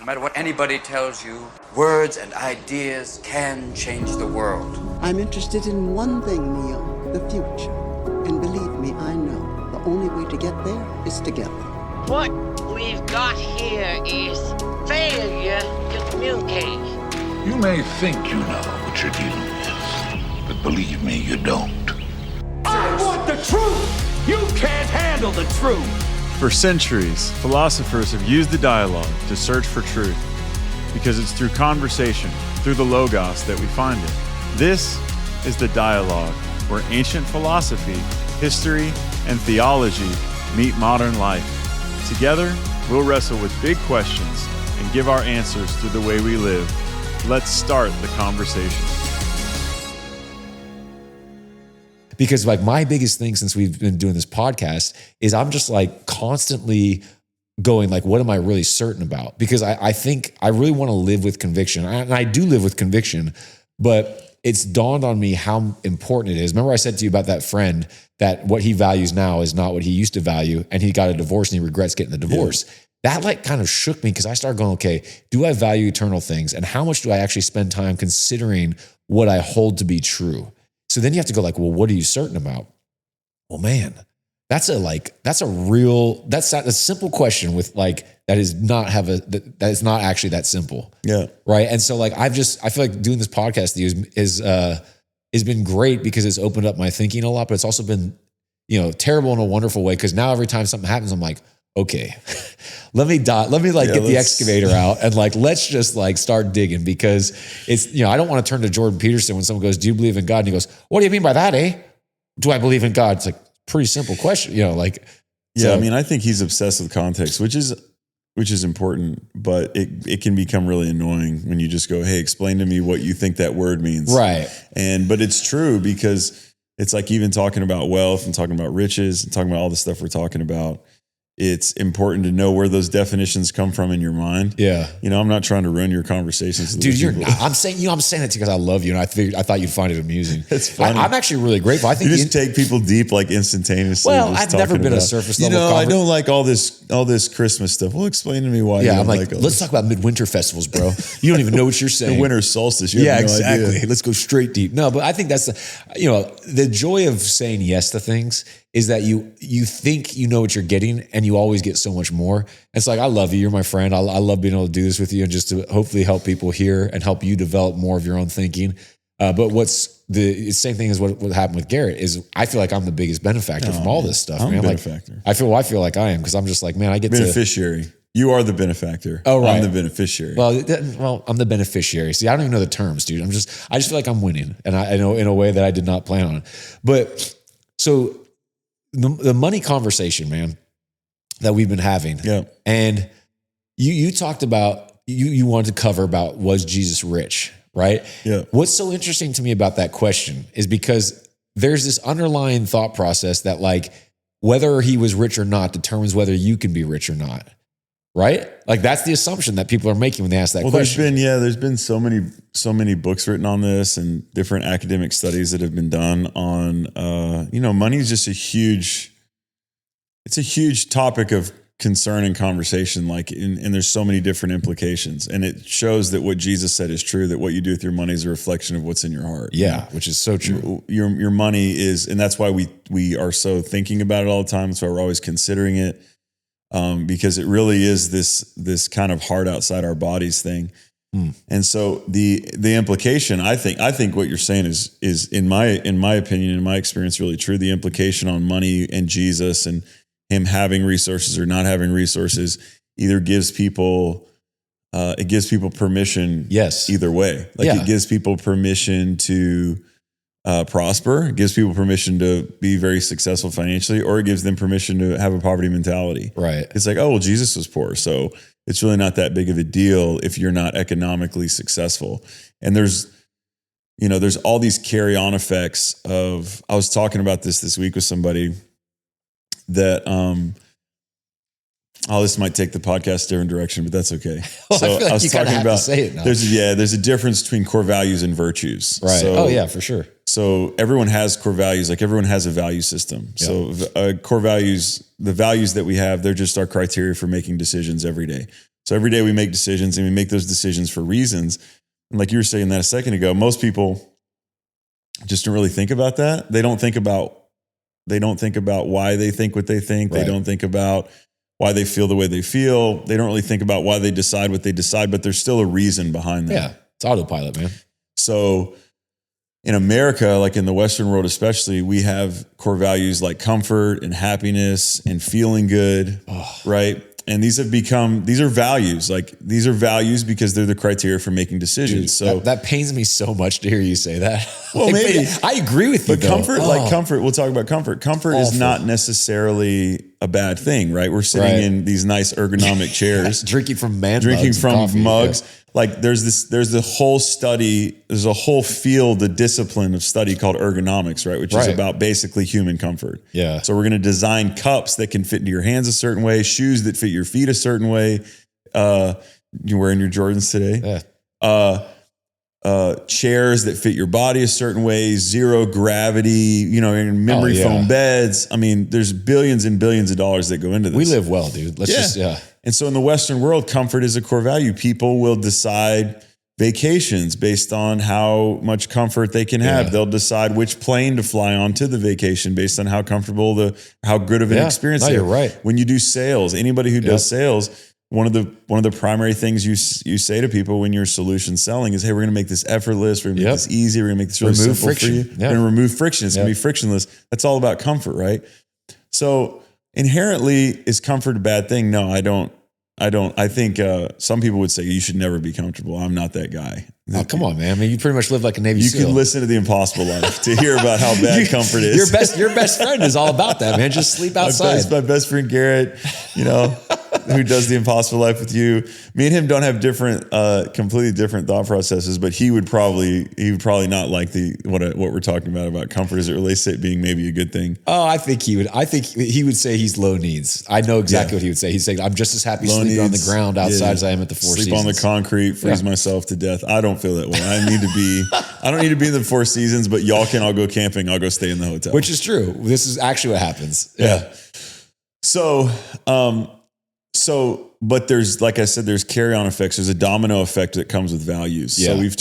No matter what anybody tells you, words and ideas can change the world. I'm interested in one thing, Neil, the future. And believe me, I know the only way to get there is together. What we've got here is failure to communicate. You may think you know what you're dealing with, but believe me, you don't. I want the truth! You can't handle the truth! For centuries, philosophers have used the dialogue to search for truth, because it's through conversation, through the logos, that we find it. This is the Dialogue, where ancient philosophy, history, and theology meet modern life. Together, we'll wrestle with big questions and give our answers through the way we live. Let's start the conversation. Because like my biggest thing since we've been doing this podcast is I'm just like constantly going like, what am I really certain about? Because I think I really want to live with conviction. And I do live with conviction, but it's dawned on me how important it is. Remember I said to you about that friend that what he values now is not what he used to value, and he got a divorce and he regrets getting the divorce. Yeah. That like kind of shook me because I started going, okay, do I value eternal things? And how much do I actually spend time considering what I hold to be true? So then you have to go like, well, what are you certain about? Well, man, that's a simple question with like, that is not actually that simple. Yeah. Right. And so like, I feel like doing this podcast with you has been great because it's opened up my thinking a lot, but it's also been, terrible in a wonderful way. Cause now every time something happens, I'm like, okay, let me get the excavator out and like, let's just like start digging, because it's, I don't want to turn to Jordan Peterson when someone goes, do you believe in God? And he goes, what do you mean by that, eh? Do I believe in God? It's like pretty simple question, I think he's obsessed with context, which is important, but it can become really annoying when you just go, hey, explain to me what you think that word means. Right. But it's true, because it's like even talking about wealth and talking about riches and talking about all the stuff we're talking about. It's important to know where those definitions come from in your mind. Yeah. I'm not trying to ruin your conversations. Dude, you're not. I'm saying it because I love you, and I thought you'd find it amusing. It's funny. I'm actually really grateful. I think you just take people deep, like instantaneously. Well, I've never been a surface level. I don't like all this Christmas stuff. Well, explain to me why. Yeah, you I'm don't like, all let's talk about midwinter festivals, bro. You don't even know what you're saying. The winter solstice. You have no exactly. idea. Let's go straight deep. No, but I think that's the joy of saying yes to things is that you think you know what you're getting, and you always get so much more. It's like, I love you. You're my friend. I love being able to do this with you and just to hopefully help people here and help you develop more of your own thinking. But what's the same thing as what happened with Garrett is I feel like I'm the biggest benefactor from all this stuff. I'm a man. benefactor. I feel like I am, because I'm just like, man, I get beneficiary. You are the benefactor. Oh, right. I'm the beneficiary. Well, I'm the beneficiary. See, I don't even know the terms, dude. I just feel like I'm winning, and I know in a way that I did not plan on. But so the money conversation, man, that we've been having. Yeah. And you talked about, you wanted to cover about, was Jesus rich, right? Yeah. What's so interesting to me about that question is because there's this underlying thought process that like, whether he was rich or not determines whether you can be rich or not. Right? Like that's the assumption that people are making when they ask that question. There's been so many books written on this and different academic studies that have been done on, money is just it's a huge topic of concern and conversation. And there's so many different implications, and it shows that what Jesus said is true, that what you do with your money is a reflection of what's in your heart. Yeah. Which is so true. Your money is, and that's why we are so thinking about it all the time. That's why we're always considering it. Because it really is this kind of heart outside our bodies thing. And so the implication, I think what you're saying is in my opinion, in my experience, really true. The implication on money and Jesus and him having resources or not having resources either gives people permission. Yes. Either way. It gives people permission to prosper. It gives people permission to be very successful financially, or it gives them permission to have a poverty mentality. Right. It's like, oh, well, Jesus was poor, so it's really not that big of a deal if you're not economically successful. And there's all these carry-on effects of, I was talking about this week with somebody that, this might take the podcast a different direction, but that's okay. Well, so I was talking about, to say it now. There's a difference between core values and virtues. Right. So, for sure. So everyone has core values, like everyone has a value system. Yep. So core values, the values that we have, they're just our criteria for making decisions every day. So every day we make decisions, and we make those decisions for reasons. And like you were saying that a second ago, most people just don't really think about that. They don't think about why they think what they think. Right. They don't think about why they feel the way they feel. They don't really think about why they decide what they decide, but there's still a reason behind that. Yeah. It's autopilot, man. So in America, like in the Western world especially, we have core values like comfort and happiness and feeling good, right? And these are values. Like these are values because they're the criteria for making decisions. Dude, so that pains me so much to hear you say that. Well, maybe. I agree with you, but though. comfort, we'll talk about comfort. Comfort is Awful. not necessarily a bad thing, right? We're sitting in these nice ergonomic chairs. Drinking from mugs. Yeah. Like there's a whole study, there's a whole field, a discipline of study called ergonomics, right? Which is about basically human comfort. Yeah. So we're going to design cups that can fit into your hands a certain way, shoes that fit your feet a certain way. You're wearing your Jordans today. Yeah. Chairs that fit your body a certain way, zero gravity, memory foam beds. I mean, there's billions and billions of dollars that go into this. We live well, dude. And so in the Western world, comfort is a core value. People will decide vacations based on how much comfort they can have. They'll decide which plane to fly on to the vacation based on how comfortable how good of an experience they have. You're right. When you do sales, anybody who does sales, one of the primary things you say to people when you're solution selling is, hey, we're going to make this effortless. We're going to make this easy. We're going to make this really simple friction. for you. We're going to remove friction. It's going to be frictionless. That's all about comfort, right? So inherently, is comfort a bad thing? No, I don't. I think some people would say you should never be comfortable. I'm not that guy. Oh, come on, man. I mean, you pretty much live like a Navy SEAL. You can listen to The Impossible Life to hear about how bad comfort is. Your best friend is all about that, man. Just sleep outside. My best friend Garrett, who does The Impossible Life with you. Me and him don't have completely different thought processes, but he would probably not like what we're talking about comfort as it relates to it being maybe a good thing. Oh, I think he would say he's low needs. I know exactly what he would say. He'd say, I'm just as happy sleeping on the ground outside as I am at the Four Seasons. Sleep on the concrete, freeze myself to death. I don't feel that way. I don't need to be in the Four Seasons, but y'all can all go camping. I'll go stay in the hotel. Which is true. This is actually what happens. Yeah. But there's, like I said, there's carry-on effects. There's a domino effect that comes with values. Yeah. So we've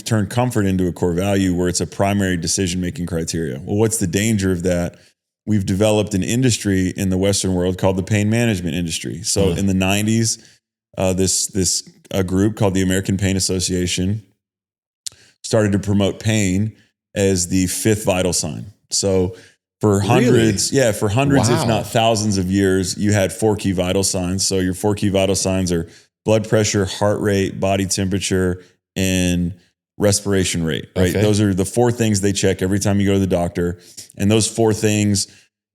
turned comfort into a core value where it's a primary decision-making criteria. Well, what's the danger of that? We've developed an industry in the Western world called the pain management industry. So in the 90s, this group called the American Pain Association started to promote pain as the fifth vital sign. So for hundreds, if not thousands of years, you had 4 key vital signs. So your 4 key vital signs are blood pressure, heart rate, body temperature, and respiration rate, right? Okay. Those are the 4 things they check every time you go to the doctor. And those 4 things,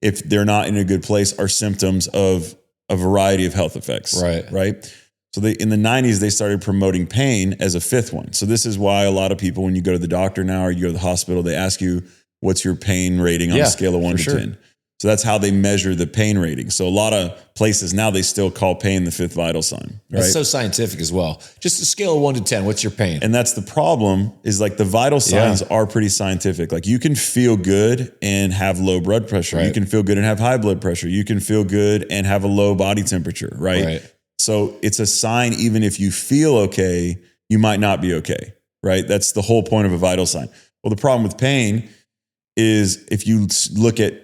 if they're not in a good place, are symptoms of a variety of health effects, right? So in the 90s, they started promoting pain as a 5th one. So this is why a lot of people, when you go to the doctor now or you go to the hospital, they ask you, what's your pain rating on a scale of 1 to 10? So that's how they measure the pain rating. So a lot of places now, they still call pain the 5th vital sign. Right? That's so scientific as well. Just a scale of 1 to 10, what's your pain? And that's the problem, is like the vital signs are pretty scientific. Like you can feel good and have low blood pressure. Right. You can feel good and have high blood pressure. You can feel good and have a low body temperature, right? So it's a sign, even if you feel okay, you might not be okay, right? That's the whole point of a vital sign. Well, the problem with pain is if you look at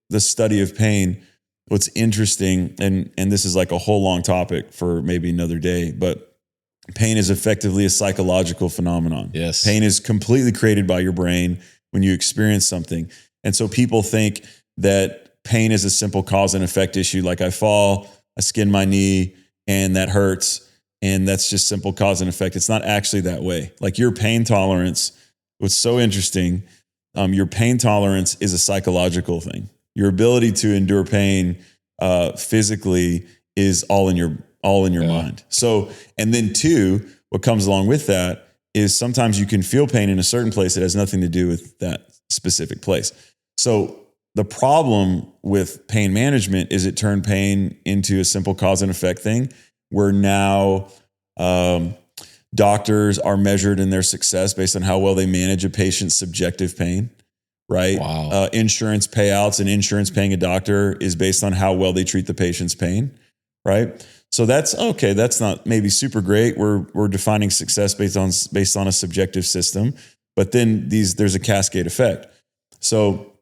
the study of pain, what's interesting, and this is like a whole long topic for maybe another day, but pain is effectively a psychological phenomenon. Yes. Pain is completely created by your brain when you experience something. And so people think that pain is a simple cause and effect issue. Like I fall, I skin my knee, and that hurts. And that's just simple cause and effect. It's not actually that way. Like your pain tolerance, what's so interesting, your pain tolerance is a psychological thing. Your ability to endure pain physically is all in your mind. So, and then 2, what comes along with that is sometimes you can feel pain in a certain place that has nothing to do with that specific place. So the problem with pain management is it turned pain into a simple cause and effect thing, where now doctors are measured in their success based on how well they manage a patient's subjective pain, right? Wow. Insurance payouts and insurance paying a doctor is based on how well they treat the patient's pain, right? So that's okay. That's not maybe super great. We're defining success based on a subjective system, but then there's a cascade effect. So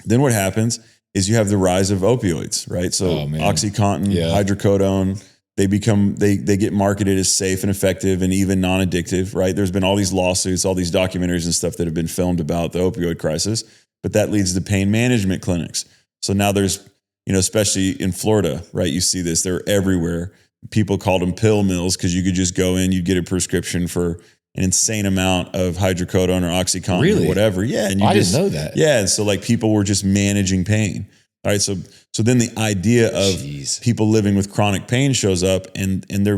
then what happens is you have the rise of opioids, right? So OxyContin, hydrocodone, they get marketed as safe and effective and even non-addictive, right? There's been all these lawsuits, all these documentaries and stuff that have been filmed about the opioid crisis, but that leads to pain management clinics. So now there's, especially in Florida, right? You see this, they're everywhere. People called them pill mills because you could just go in, you'd get a prescription for an insane amount of hydrocodone or OxyContin or whatever. Yeah. And I didn't know that. Yeah. And so like people were just managing pain. All right. So then the idea of people living with chronic pain shows up and there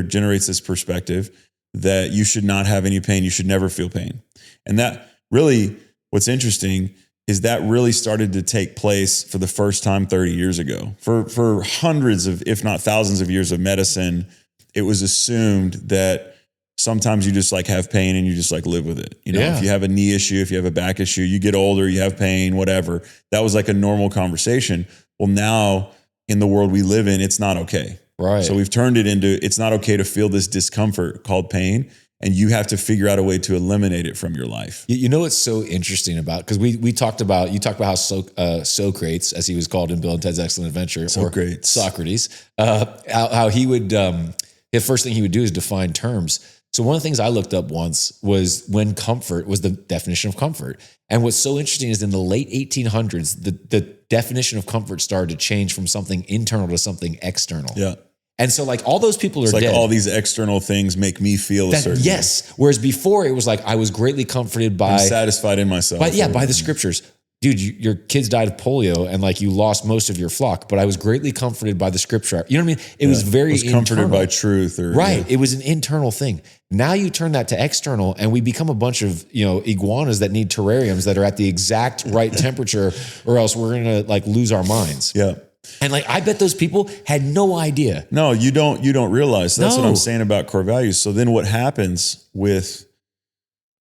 generates this perspective that you should not have any pain. You should never feel pain. And that really, what's interesting is that really started to take place for the first time 30 years ago. For hundreds of, if not thousands of years of medicine, it was assumed that sometimes you just like have pain and you just like live with it. If you have a knee issue, if you have a back issue, you get older, you have pain, whatever. That was like a normal conversation. Well, now in the world we live in, it's not okay. Right. So we've turned it into, it's not okay to feel this discomfort called pain. And you have to figure out a way to eliminate it from your life. You know what's so interesting about, because you talked about how Socrates, as he was called in Bill and Ted's Excellent Adventure, Socrates, how he would, the first thing he would do is define terms. So one of the things I looked up once was when comfort was the definition of comfort. And what's so interesting is in the late 1800s, the definition of comfort started to change from something internal to something external. Yeah. And so like all those people are like dead. All these external things make me feel a certain way. Whereas before it was like I was greatly comforted by... I'm satisfied in myself. By the scriptures. Dude, your kids died of polio and like you lost most of your flock, but I was greatly comforted by the scripture. You know what I mean? It was very comforted internal. by truth. It was an internal thing. Now you turn that to external and we become a bunch of, iguanas that need terrariums that are at the exact right temperature or else we're going to like lose our minds. Yeah. And like, I bet those people had no idea. No, you don't realize. That's what I'm saying about core values. So then what happens with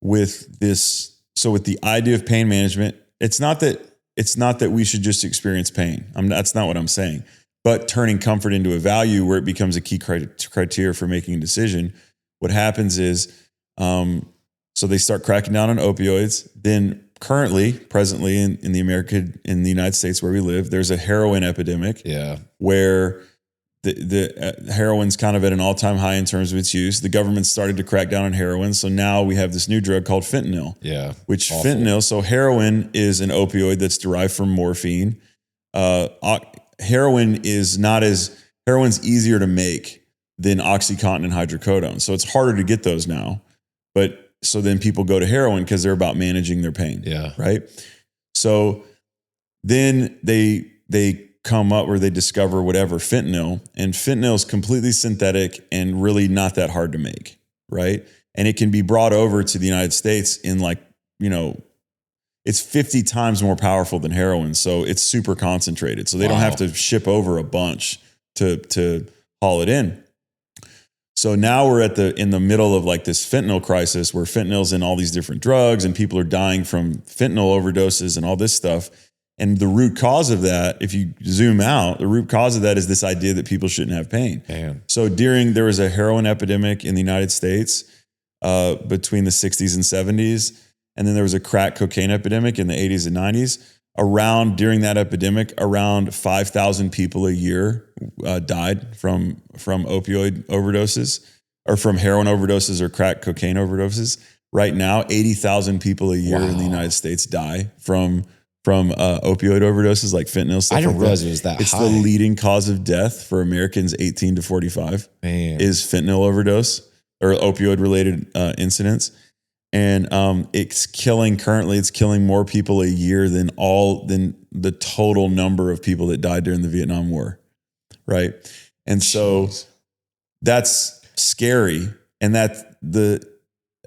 this, so with the idea of pain management, it's not that we should just experience pain. That's not what I'm saying, but turning comfort into a value where it becomes a key criteria for making a decision. What happens is, so they start cracking down on opioids. Then presently in the United States where we live, there's a heroin epidemic. Yeah. Where the heroin's kind of at an all-time high in terms of its use. The government started to crack down on heroin. So now we have this new drug called fentanyl. Yeah. Which awful. So heroin is an opioid that's derived from morphine. Heroin's easier to make than OxyContin and hydrocodone. So it's harder to get those now. But so then people go to heroin because they're about managing their pain. Yeah. Right. So then they come up where they discover whatever fentanyl, and fentanyl is completely synthetic and really not that hard to make. Right. And it can be brought over to the United States in it's 50 times more powerful than heroin. So it's super concentrated. So they don't have to ship over a bunch to haul it in. So now we're in the middle of like this fentanyl crisis where fentanyl's in all these different drugs and people are dying from fentanyl overdoses and all this stuff. And the root cause of that, if you zoom out, the root cause of that is this idea that people shouldn't have pain. Damn. So there was a heroin epidemic in the United States between the 60s and 70s. And then there was a crack cocaine epidemic in the 80s and 90s. During that epidemic, around 5,000 people a year died from opioid overdoses or from heroin overdoses or crack cocaine overdoses. Right now, 80,000 people a year in the United States die from opioid overdoses like fentanyl. I didn't realize it was that high. It's the leading cause of death for Americans 18 to 45 is fentanyl overdose or opioid related incidents. And it's killing more people a year than the total number of people that died during the Vietnam War. Right. And so that's scary. And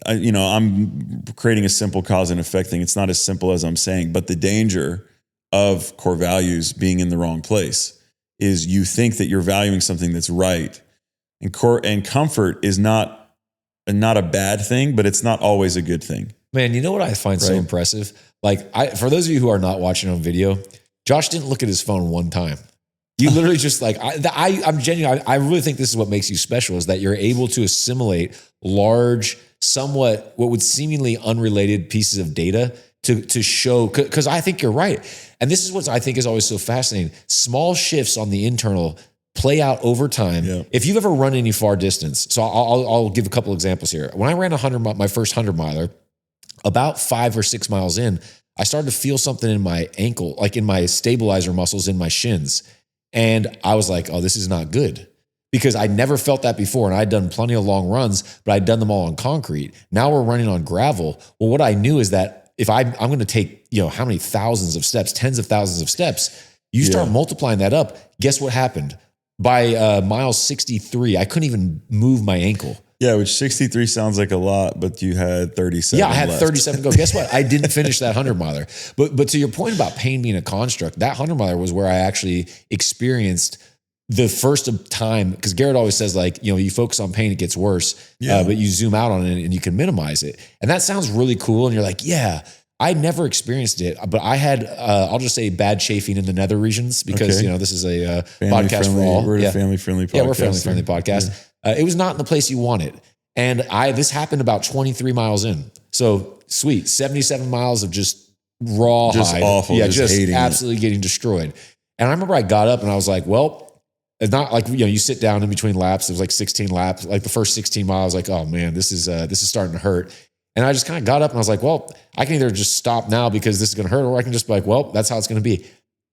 I'm creating a simple cause and effect thing. It's not as simple as I'm saying, but the danger of core values being in the wrong place is you think that you're valuing something that's right. And comfort is not a bad thing, but it's not always a good thing. Man, you know what I find so impressive? Like, for those of you who are not watching on video, Josh didn't look at his phone one time. You literally just like, I'm genuine. I really think this is what makes you special is that you're able to assimilate large, somewhat what would seemingly unrelated pieces of data to show, because I think you're right. And this is what I think is always so fascinating. Small shifts on the internal play out over time. Yeah. If you've ever run any far distance, so I'll give a couple examples here. When I ran my first 100 miler, about 5 or 6 miles in, I started to feel something in my ankle, like in my stabilizer muscles in my shins. And I was like, oh, this is not good. Because I never felt that before. And I'd done plenty of long runs, but I'd done them all on concrete. Now we're running on gravel. Well, what I knew is that if I'm going to take, how many thousands of steps, tens of thousands of steps, you start multiplying that up. Guess what happened? By mile 63, I couldn't even move my ankle. Yeah, which 63 sounds like a lot, but you had 37. Yeah, I had left. 37 to go. Guess what? I didn't finish that 100 miler. But to your point about pain being a construct, that 100 miler was where I actually experienced the first of time, because Garrett always says like, you focus on pain, it gets worse, but you zoom out on it and you can minimize it. And that sounds really cool. And you're like, yeah, I never experienced it, but I had, I'll just say bad chafing in the nether regions because, this is a podcast for all. We're a family-friendly podcast. Yeah, we're a family-friendly podcast. Yeah. It was not in the place you wanted. And this happened about 23 miles in. So sweet, 77 miles of just raw hide. Awful. Yeah, just absolutely getting destroyed. And I remember I got up and I was like, well, it's not like, you sit down in between laps. It was like 16 laps. Like the first 16 miles, like, oh man, this is starting to hurt. And I just kind of got up and I was like, well, I can either just stop now because this is going to hurt, or I can just be like, well, that's how it's going to be.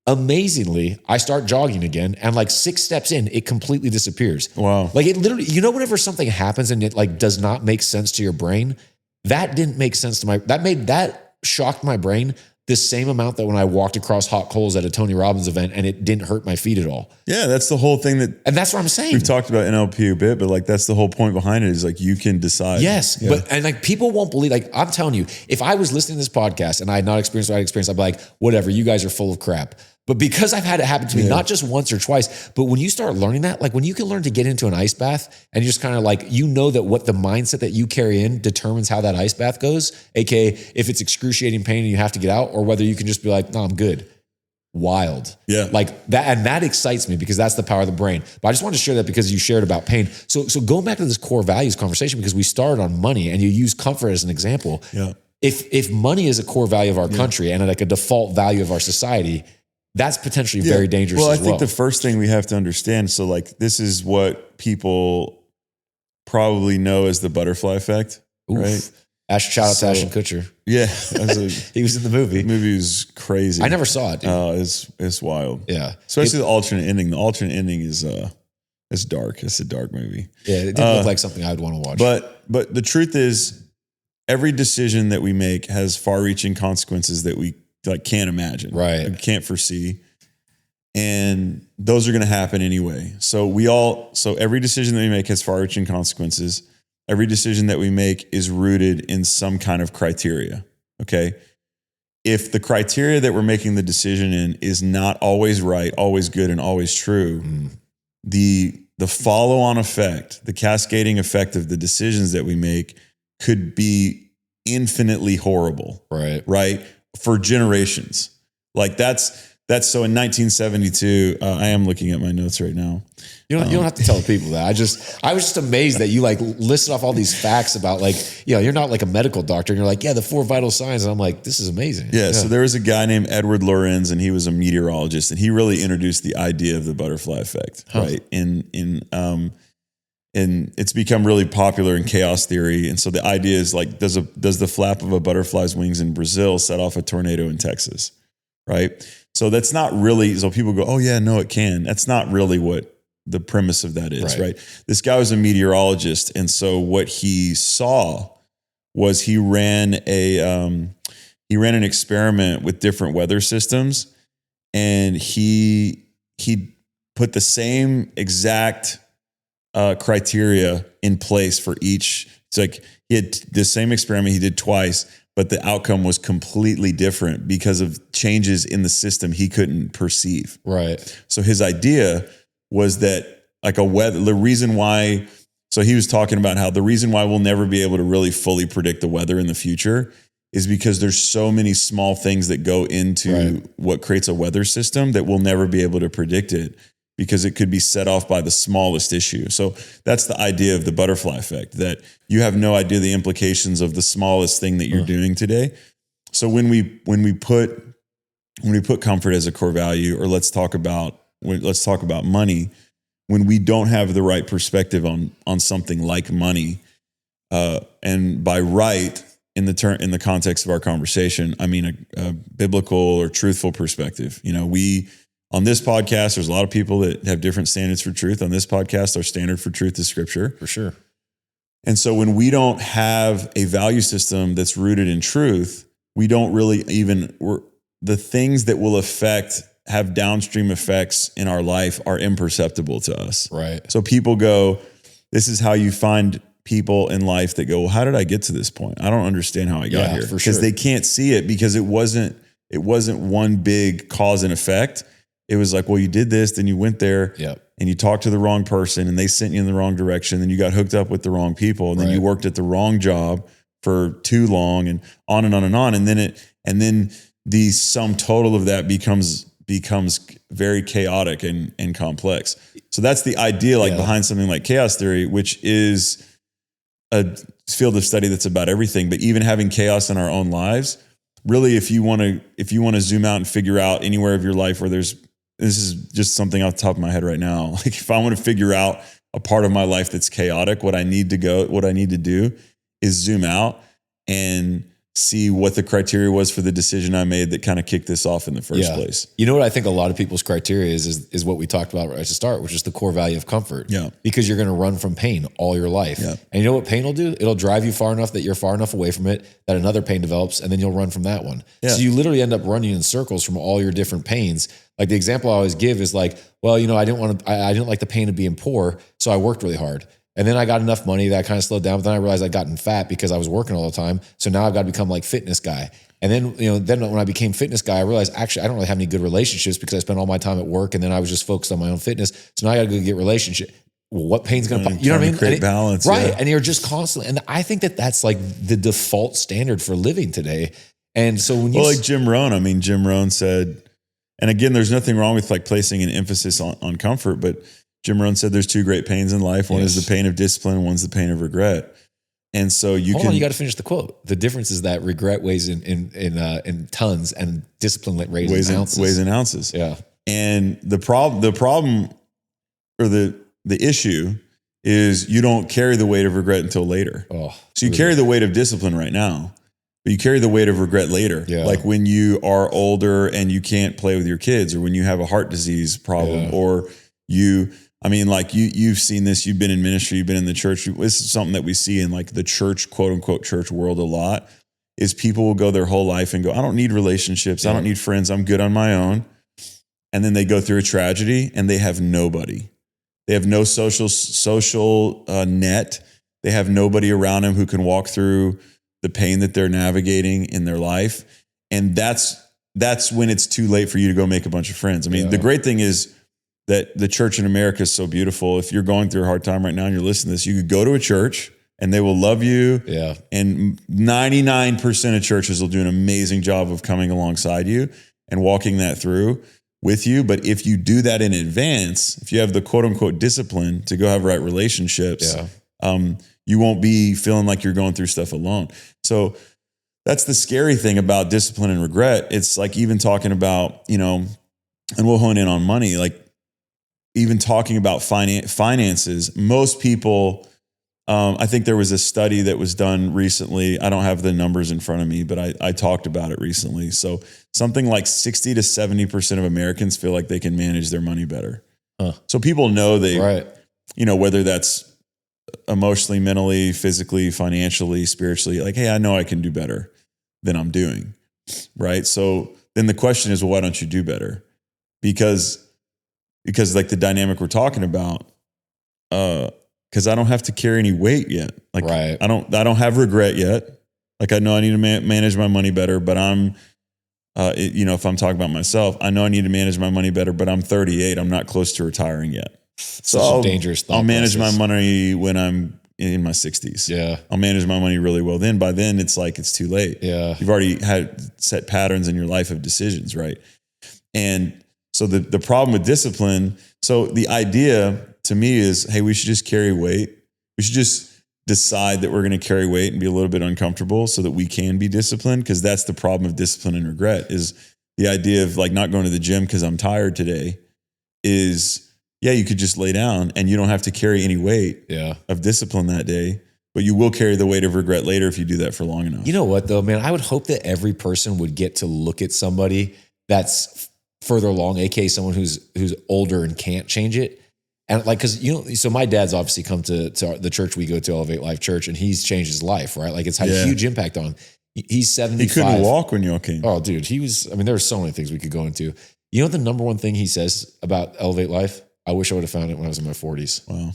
Amazingly, I start jogging again, and like 6 steps in, it completely disappears. Wow. Like it literally, whenever something happens and it like does not make sense to your brain, that didn't make sense to that shocked my brain the same amount that when I walked across hot coals at a Tony Robbins event and it didn't hurt my feet at all. Yeah, that's the whole thing and that's what I'm saying. We've talked about NLP a bit, but like that's the whole point behind it is like you can decide. Yes, and like people won't believe. Like I'm telling you, if I was listening to this podcast and I had not experienced what I experienced, I'd be like, whatever, you guys are full of crap. But because I've had it happen to me, not just once or twice, but when you start learning that, like when you can learn to get into an ice bath and you just kind of like, that what the mindset that you carry in determines how that ice bath goes, aka if it's excruciating pain and you have to get out, or whether you can just be like, no, I'm good. Wild. Yeah. Like that. And that excites me because that's the power of the brain. But I just wanted to share that because you shared about pain. So going back to this core values conversation, because we started on money and you use comfort as an example. Yeah. If money is a core value of our country and like a default value of our society, that's potentially very dangerous. Well, I as think the first thing we have to understand, so like this is what people probably know as the butterfly effect, right? Shout out to Ashton Kutcher. Yeah. He was in the movie. The movie was crazy. I never saw it, dude. It's wild. Yeah. Especially the alternate ending. The alternate ending is it's dark. It's a dark movie. Yeah, it didn't look like something I'd want to watch. But the truth is every decision that we make has far-reaching consequences that we like can't imagine, right? Like, can't foresee, and those are going to happen anyway. So every decision that we make has far-reaching consequences. Every decision that we make is rooted in some kind of criteria. Okay, if the criteria that we're making the decision in is not always right, always good, and always true, the follow-on effect, the cascading effect of the decisions that we make could be infinitely horrible. Right. For generations. Like that's so in 1972, I am looking at my notes right now. You don't have to tell people that. I was just amazed that you like listed off all these facts about like, you're not like a medical doctor and you're like, the 4 vital signs. And I'm like, this is amazing. Yeah. So there was a guy named Edward Lorenz and he was a meteorologist and he really introduced the idea of the butterfly effect, right? And it's become really popular in chaos theory. And so the idea is like, does the flap of a butterfly's wings in Brazil set off a tornado in Texas? Right. So that's not really, so people go, oh yeah, no, it can. That's not really what the premise of that is, right? This guy was a meteorologist. And so what he saw was he ran an experiment with different weather systems and he put the same exact criteria in place for each. It's like he had the same experiment he did twice, but the outcome was completely different because of changes in the system he couldn't perceive. Right. So his idea was that like the reason why, so he was talking about how the reason why we'll never be able to really fully predict the weather in the future is because there's so many small things that go into what creates a weather system that we'll never be able to predict it, because it could be set off by the smallest issue. So that's the idea of the butterfly effect, that you have no idea the implications of the smallest thing that you're doing today. So when we put comfort as a core value, or let's talk about money, when we don't have the right perspective on something like money, and by right, in the context of our conversation, I mean a biblical or truthful perspective. You know, on this podcast, there's a lot of people that have different standards for truth. On this podcast, our standard for truth is Scripture. For sure. And so when we don't have a value system that's rooted in truth, we don't really the things that will have downstream effects in our life are imperceptible to us. Right. So people go, this is how you find people in life that go, well, how did I get to this point? I don't understand how I got here. Because they can't see it, because it wasn't one big cause and effect. It was like, well, you did this, then you went there and you talked to the wrong person and they sent you in the wrong direction. Then you got hooked up with the wrong people, and then you worked at the wrong job for too long, and on and on and on. And then the sum total of that becomes very chaotic and complex. So that's the idea behind something like chaos theory, which is a field of study that's about everything. But even having chaos in our own lives, really, if you want to zoom out and figure out anywhere of your life where this is just something off the top of my head right now. Like if I want to figure out a part of my life that's chaotic, what I need to do is zoom out and see what the criteria was for the decision I made that kind of kicked this off in the first place. You know what I think a lot of people's criteria is what we talked about right at the start, which is the core value of comfort. Yeah. Because you're going to run from pain all your life. Yeah. And you know what pain will do? It'll drive you far enough that you're far enough away from it that another pain develops, and then you'll run from that one. Yeah. So you literally end up running in circles from all your different pains. Like the example I always give is like, well, you know, I didn't like the pain of being poor, so I worked really hard. And then I got enough money that I kind of slowed down. But then I realized I'd gotten fat because I was working all the time. So now I've got to become like fitness guy. And then, when I became fitness guy, I realized actually I don't really have any good relationships because I spent all my time at work, and then I was just focused on my own fitness. So now I got to go get relationship. Well, what pain's going to pop? You know what I mean? Create balance. Right. Yeah. And you're just constantly, and I think that's like the default standard for living today. And so when like Jim Rohn said, and again, there's nothing wrong with like placing an emphasis on comfort, but Jim Rohn said there's two great pains in life. One is the pain of discipline, and one's the pain of regret. And so you got to finish the quote. The difference is that regret weighs in tons, and discipline weighs in ounces. Weighs in ounces. Yeah. And the problem, or the issue is you don't carry the weight of regret until later. Oh, so you carry the weight of discipline right now, but you carry the weight of regret later. Yeah. Like when you are older and you can't play with your kids, or when you have a heart disease problem, or you've seen this, you've been in ministry, you've been in the church. This is something that we see in like the church, quote unquote, church world a lot, is people will go their whole life and go, I don't need relationships. I don't need friends. I'm good on my own. And then they go through a tragedy and they have nobody. They have no social net. They have nobody around them who can walk through the pain that they're navigating in their life. And that's when it's too late for you to go make a bunch of friends. I mean, the great thing is that the church in America is so beautiful. If you're going through a hard time right now and you're listening to this, you could go to a church and they will love you. Yeah. And 99% of churches will do an amazing job of coming alongside you and walking that through with you. But if you do that in advance, if you have the quote unquote discipline to go have right relationships, you won't be feeling like you're going through stuff alone. So that's the scary thing about discipline and regret. It's like even talking about, and we'll hone in on money, like even talking about finances, most people, I think there was a study that was done recently. I don't have the numbers in front of me, but I talked about it recently. So something like 60 to 70% of Americans feel like they can manage their money better. Huh. So people know whether that's emotionally, mentally, physically, financially, spiritually, like, hey, I know I can do better than I'm doing. Right. So then the question is, well, why don't you do better? Because like the dynamic we're talking about, because I don't have to carry any weight yet. Like I don't have regret yet. Like I know I need to manage my money better, but I'm, if I'm talking about myself, I know I need to manage my money better, but I'm 38. I'm not close to retiring yet. So a dangerous thought I'll manage process. my money when I'm in my 60s. Yeah. I'll manage my money really well then. By then, it's like it's too late. Yeah. You've already had set patterns in your life of decisions, right? And so the problem with discipline, so the idea to me is, hey, we should just carry weight. We should just decide that we're going to carry weight and be a little bit uncomfortable so that we can be disciplined, because that's the problem of discipline and regret, is the idea of like not going to the gym because I'm tired today is, yeah, you could just lay down and you don't have to carry any weight of discipline that day, but you will carry the weight of regret later if you do that for long enough. You know what though, man? I would hope that every person would get to look at somebody that's further along, aka someone who's older and can't change it. And like, cause so my dad's obviously come to the church we go to, Elevate Life Church, and he's changed his life, right? Like it's had a huge impact on him. He's 75. He couldn't walk when y'all came. Oh, dude, there were so many things we could go into. You know the number one thing he says about Elevate Life? I wish I would have found it when I was in my 40s. Wow.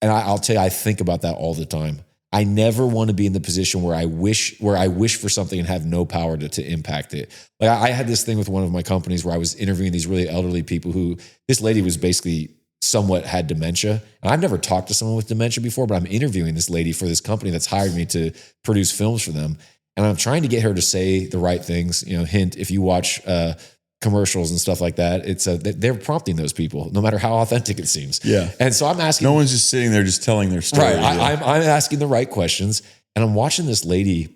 And I'll tell you, I think about that all the time. I never want to be in the position where I wish for something and have no power to impact it. Like I had this thing with one of my companies where I was interviewing these really elderly people who, this lady was basically somewhat had dementia. And I've never talked to someone with dementia before, but I'm interviewing this lady for this company that's hired me to produce films for them. And I'm trying to get her to say the right things. Hint, if you watch commercials and stuff like that, it's they're prompting those people, no matter how authentic it seems. Yeah. And so I'm asking. No one's just sitting there just telling their story. Right. I'm asking the right questions, and I'm watching this lady,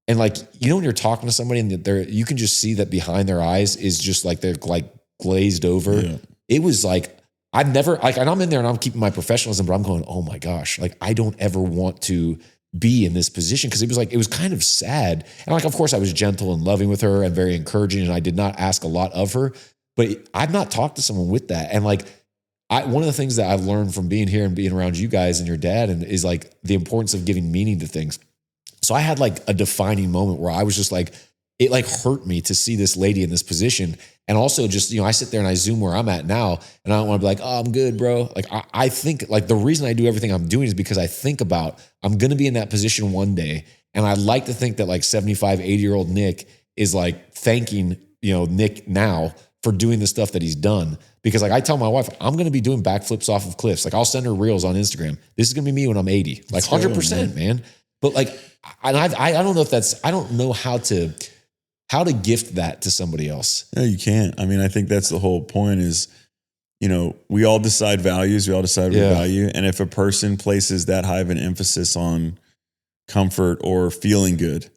and like, when you're talking to somebody and you can just see that behind their eyes is just like they're like glazed over. Yeah. It was like, I've never, like, and I'm in there and I'm keeping my professionalism, but I'm going, oh my gosh, like I don't ever want to be in this position, because it was kind of sad. And like, of course I was gentle and loving with her and very encouraging, and I did not ask a lot of her, but I've not talked to someone with that. And like, one of the things that I've learned from being here and being around you guys and your dad is like the importance of giving meaning to things. So I had like a defining moment where I was just like, it like hurt me to see this lady in this position. And also just, I sit there and I zoom where I'm at now, and I don't want to be like, oh, I'm good, bro. Like I think like the reason I do everything I'm doing is because I think about, I'm going to be in that position one day. And I'd like to think that like 75, 80-year-old Nick is like thanking, Nick now for doing the stuff that he's done. Because like I tell my wife, I'm going to be doing backflips off of cliffs. Like I'll send her reels on Instagram. This is going to be me when I'm 80, like 100%, man. But like, and I don't know if I don't know how to gift that to somebody else. No, you can't. I mean, I think that's the whole point is, we all decide values. We all decide what we value. And if a person places that high of an emphasis on comfort or feeling good,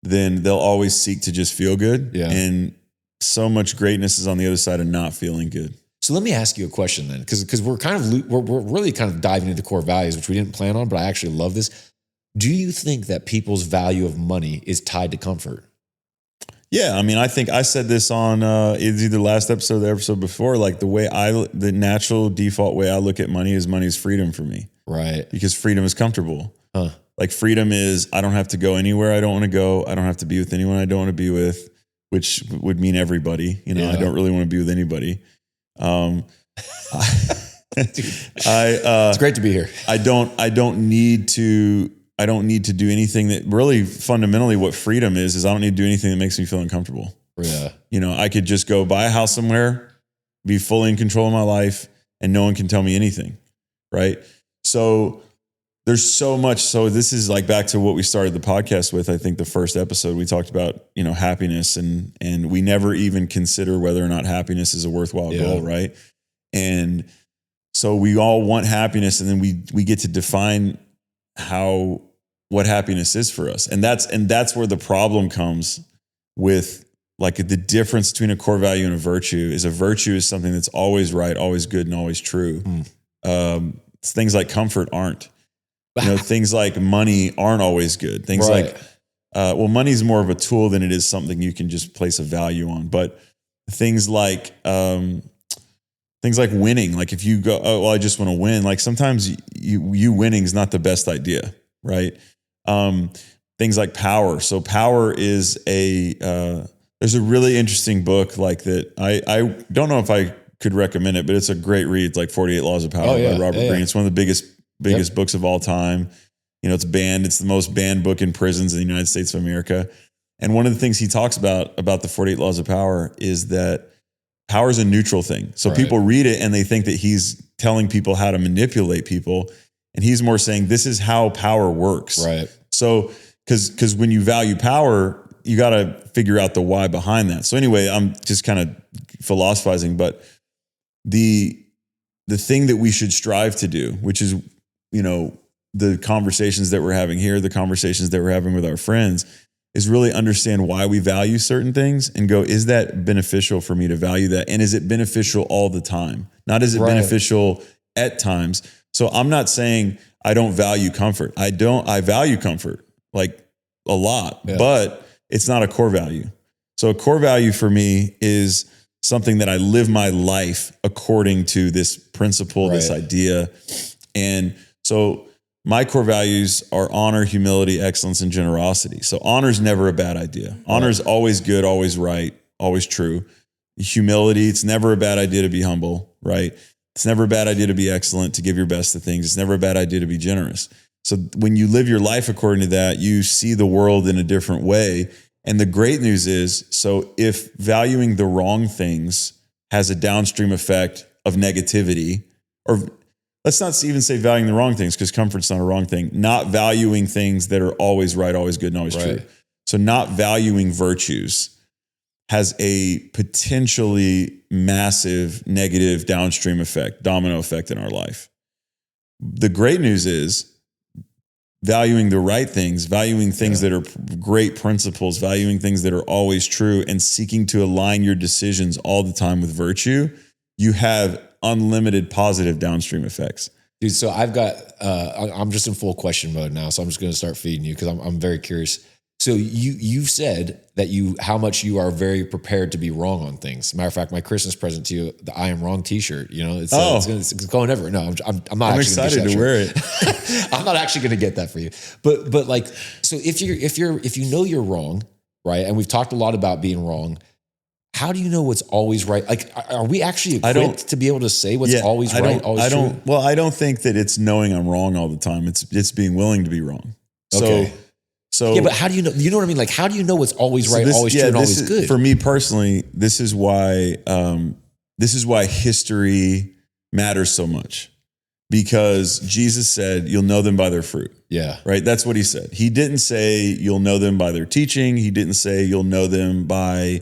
then they'll always seek to just feel good. Yeah. And so much greatness is on the other side of not feeling good. So let me ask you a question then, because we're really kind of diving into core values, which we didn't plan on, but I actually love this. Do you think that people's value of money is tied to comfort? Yeah, I mean, I think I said this on it's either last episode or the episode before. Like the natural default way I look at money is freedom for me, right? Because freedom is comfortable. Like freedom is I don't have to go anywhere I don't want to go. I don't have to be with anyone I don't want to be with, which would mean everybody. I don't really want to be with anybody. It's great to be here. I don't need to do anything that really fundamentally what freedom is I don't need to do anything that makes me feel uncomfortable. Yeah. I could just go buy a house somewhere, be fully in control of my life, and no one can tell me anything. Right. So there's so much. So this is like back to what we started the podcast with. I think the first episode we talked about, happiness and we never even consider whether or not happiness is a worthwhile goal. Right. And so we all want happiness, and then we get to define what happiness is for us. And that's where the problem comes with like the difference between a core value and a virtue is something that's always right, always good, and always true. Things like comfort aren't, things like money aren't always good. Things like, money is more of a tool than it is something you can just place a value on. But things like winning, like if you go, oh, well, I just want to win. Like sometimes you winning is not the best idea. Right. Things like power. So power is there's a really interesting book like that. I don't know if I could recommend it, but it's a great read. It's like 48 Laws of Power by Robert Greene. It's one of the biggest books of all time. It's banned. It's the most banned book in prisons in the United States of America. And one of the things he talks about the 48 Laws of Power is that power is a neutral thing. So people read it and they think that he's telling people how to manipulate people. And he's more saying this is how power works. Right. So, because when you value power, you got to figure out the why behind that. So anyway, I'm just kind of philosophizing, but the thing that we should strive to do, which is, the conversations that we're having here, the conversations that we're having with our friends, is really understand why we value certain things and go, is that beneficial for me to value that? And is it beneficial all the time? Not is it beneficial at times? So I'm not saying I don't value comfort. I value comfort like a lot, but it's not a core value. So a core value for me is something that I live my life according to this principle, this idea. And so my core values are honor, humility, excellence, and generosity. So honor is never a bad idea. Honor is always good, always right, always true. Humility, it's never a bad idea to be humble, right? It's never a bad idea to be excellent, to give your best to things. It's never a bad idea to be generous. So when you live your life according to that, you see the world in a different way. And the great news is, so if valuing the wrong things has a downstream effect of negativity, or let's not even say valuing the wrong things, because comfort's not a wrong thing. Not valuing things that are always right, always good, and always true. So not valuing virtues has a potentially massive negative downstream effect, domino effect in our life. The great news is valuing the right things, valuing things that are great principles, valuing things that are always true, and seeking to align your decisions all the time with virtue, you have unlimited positive downstream effects. Dude, so I've got, I'm just in full question mode now. So I'm just going to start feeding you because I'm very curious. So you've said that how much you are very prepared to be wrong on things. Matter of fact, my Christmas present to you, the I Am Wrong t-shirt, it's going everywhere. No, I'm not I'm actually excited to wear it. I'm not actually going to get that for you. But like, so if you know you're wrong, right? And we've talked a lot about being wrong. How do you know what's always right? Like, are we actually equipped to be able to say what's always right, always true? Well, I don't think that it's knowing I'm wrong all the time. It's being willing to be wrong. Okay. So yeah, but how do you know? You know what I mean? Like, how do you know what's always right, always true, and always good? For me personally, this is why history matters so much, because Jesus said, "You'll know them by their fruit." Yeah, right. That's what he said. He didn't say you'll know them by their teaching. He didn't say you'll know them by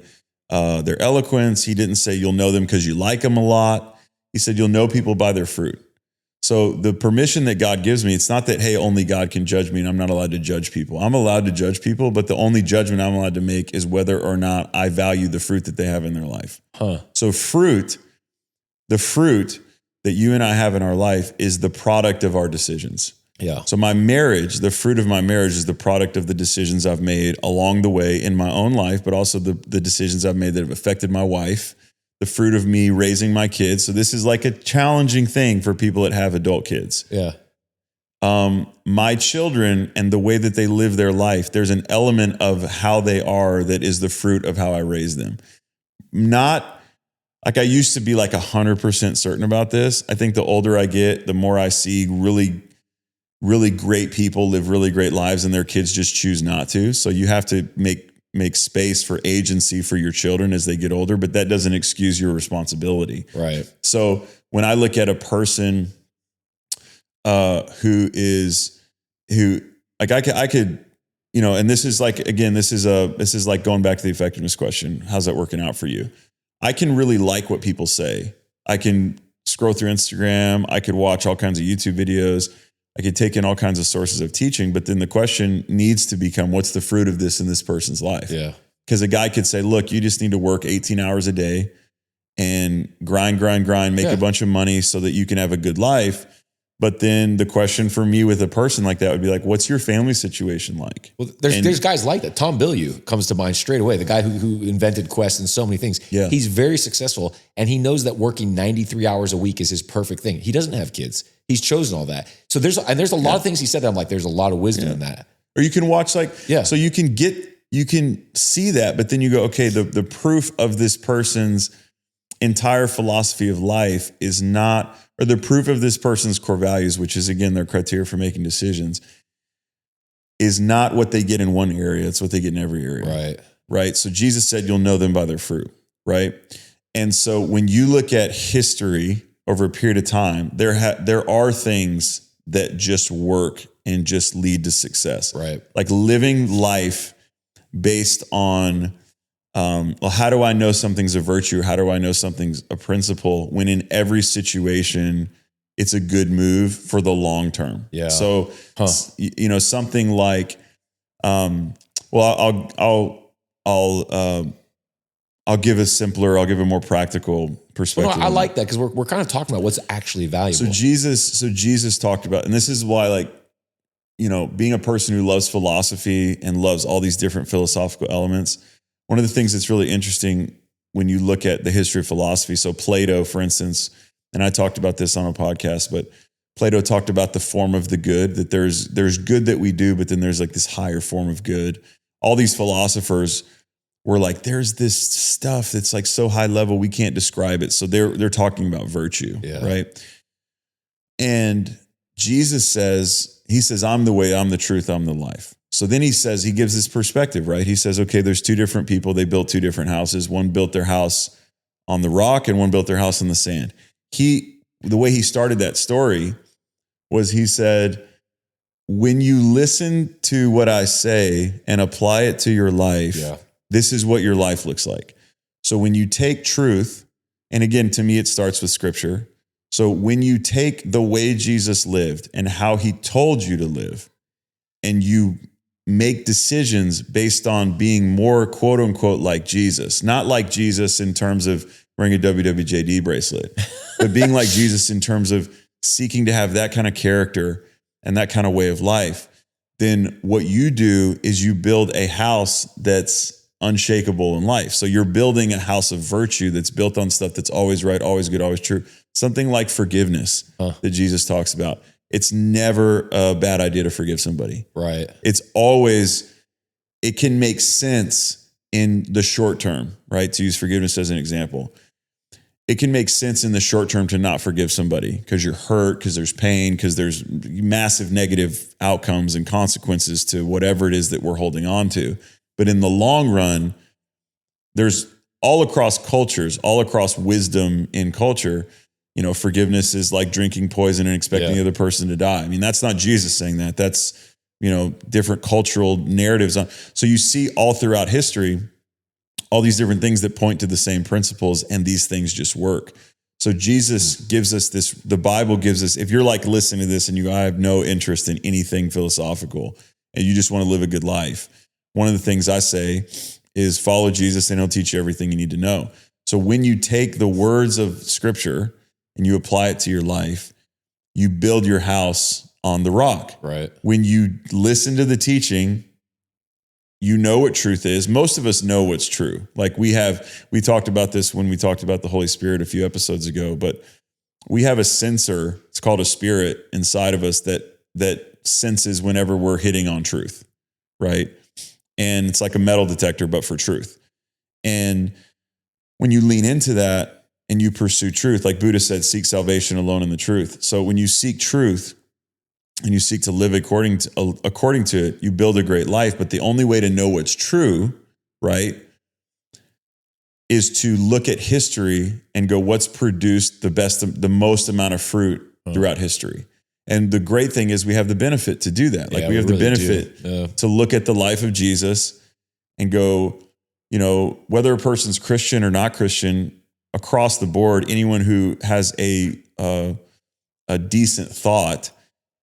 their eloquence. He didn't say you'll know them because you like them a lot. He said you'll know people by their fruit. So the permission that God gives me, it's not that, hey, only God can judge me and I'm not allowed to judge people. I'm allowed to judge people, but the only judgment I'm allowed to make is whether or not I value the fruit that they have in their life. So the fruit that you and I have in our life is the product of our decisions. Yeah. So my marriage, the fruit of my marriage is the product of the decisions I've made along the way in my own life, but also the decisions I've made that have affected my wife, the fruit of me raising my kids. So this is like a challenging thing for people that have adult kids. Yeah. My children and the way that they live their life, there's an element of how they are that is the fruit of how I raise them. Not like I used to be like 100% certain about this. I think the older I get, the more I see really, really great people live really great lives and their kids just choose not to. So you have to make space for agency for your children as they get older, but that doesn't excuse your responsibility. Right. So when I look at a person who I could, and this is like, again, this is like going back to the effectiveness question. How's that working out for you? I can really like what people say. I can scroll through Instagram. I could watch all kinds of YouTube videos. I could take in all kinds of sources of teaching, but then the question needs to become, what's the fruit of this in this person's life? Yeah. Because a guy could say, look, you just need to work 18 hours a day and grind, make a bunch of money so that you can have a good life. But then the question for me with a person like that would be like, what's your family situation like? Well, there's guys like that. Tom Bilyeu comes to mind straight away. The guy who invented Quest and so many things. Yeah. He's very successful, and he knows that working 93 hours a week is his perfect thing. He doesn't have kids. He's chosen all that. So there's a lot of things he said that I'm like, there's a lot of wisdom in that. Or you can watch so you can see that, but then you go, okay, the proof of this person's entire philosophy of life is not, or the proof of this person's core values, which is again their criteria for making decisions, is not what they get in one area. It's what they get in every area. Right. So Jesus said, you'll know them by their fruit. Right. And so when you look at history over a period of time, there are things that just work and just lead to success. Right. Like living life based on, well, how do I know something's a virtue? How do I know something's a principle when in every situation it's a good move for the long term? Yeah. So, you know, something like, well, I'll give a more practical perspective. Well, no, I like that because we're kind of talking about what's actually valuable. So Jesus talked about, and this is why, like, you know, being a person who loves philosophy and loves all these different philosophical elements, one of the things that's really interesting when you look at the history of philosophy. So Plato, for instance, and I talked about this on a podcast, but Plato talked about the form of the good, that there's good that we do, but then there's like this higher form of good. All these philosophers were like, there's this stuff that's like so high level, we can't describe it. So they're talking about virtue, right? And Jesus says, he says, I'm the way, I'm the truth, I'm the life. So then he gives this perspective, right? He says, okay, there's two different people. They built two different houses. One built their house on the rock and one built their house on the sand. The way he started that story was he said, when you listen to what I say and apply it to your life, this is what your life looks like. So when you take truth, and again, to me, it starts with scripture. So when you take the way Jesus lived and how he told you to live, and you make decisions based on being more quote unquote like Jesus, not like Jesus in terms of wearing a WWJD bracelet, but being like Jesus in terms of seeking to have that kind of character and that kind of way of life, then what you do is you build a house that's unshakable in life. So you're building a house of virtue that's built on stuff that's always right, always good, always true. Something like forgiveness that Jesus talks about. It's never a bad idea to forgive somebody. Right. It's always, it can make sense in the short term, right? To use forgiveness as an example. It can make sense in the short term to not forgive somebody because you're hurt, because there's pain, because there's massive negative outcomes and consequences to whatever it is that we're holding on to. But in the long run, there's all across cultures, all across wisdom in culture, you know, forgiveness is like drinking poison and expecting the other person to die. I mean, that's not Jesus saying that. That's, you know, different cultural narratives on. So you see all throughout history, all these different things that point to the same principles, and these things just work. So Jesus gives us this, the Bible gives us, if you're like listening to this and I have no interest in anything philosophical and you just want to live a good life, one of the things I say is follow Jesus and he'll teach you everything you need to know. So when you take the words of scripture and you apply it to your life, you build your house on the rock. Right. When you listen to the teaching, you know what truth is. Most of us know what's true. Like we talked about this when we talked about the Holy Spirit a few episodes ago, but we have a sensor, it's called a spirit inside of us that senses whenever we're hitting on truth, right? And it's like a metal detector, but for truth. And when you lean into that and you pursue truth, like Buddha said, seek salvation alone in the truth. So when you seek truth, and you seek to live according to it, you build a great life. But the only way to know what's true, right, is to look at history and go, what's produced the most amount of fruit throughout history. And the great thing is we have the benefit to do that. Like we have the benefit to look at the life of Jesus and go, you know, whether a person's Christian or not Christian, across the board, anyone who has a decent thought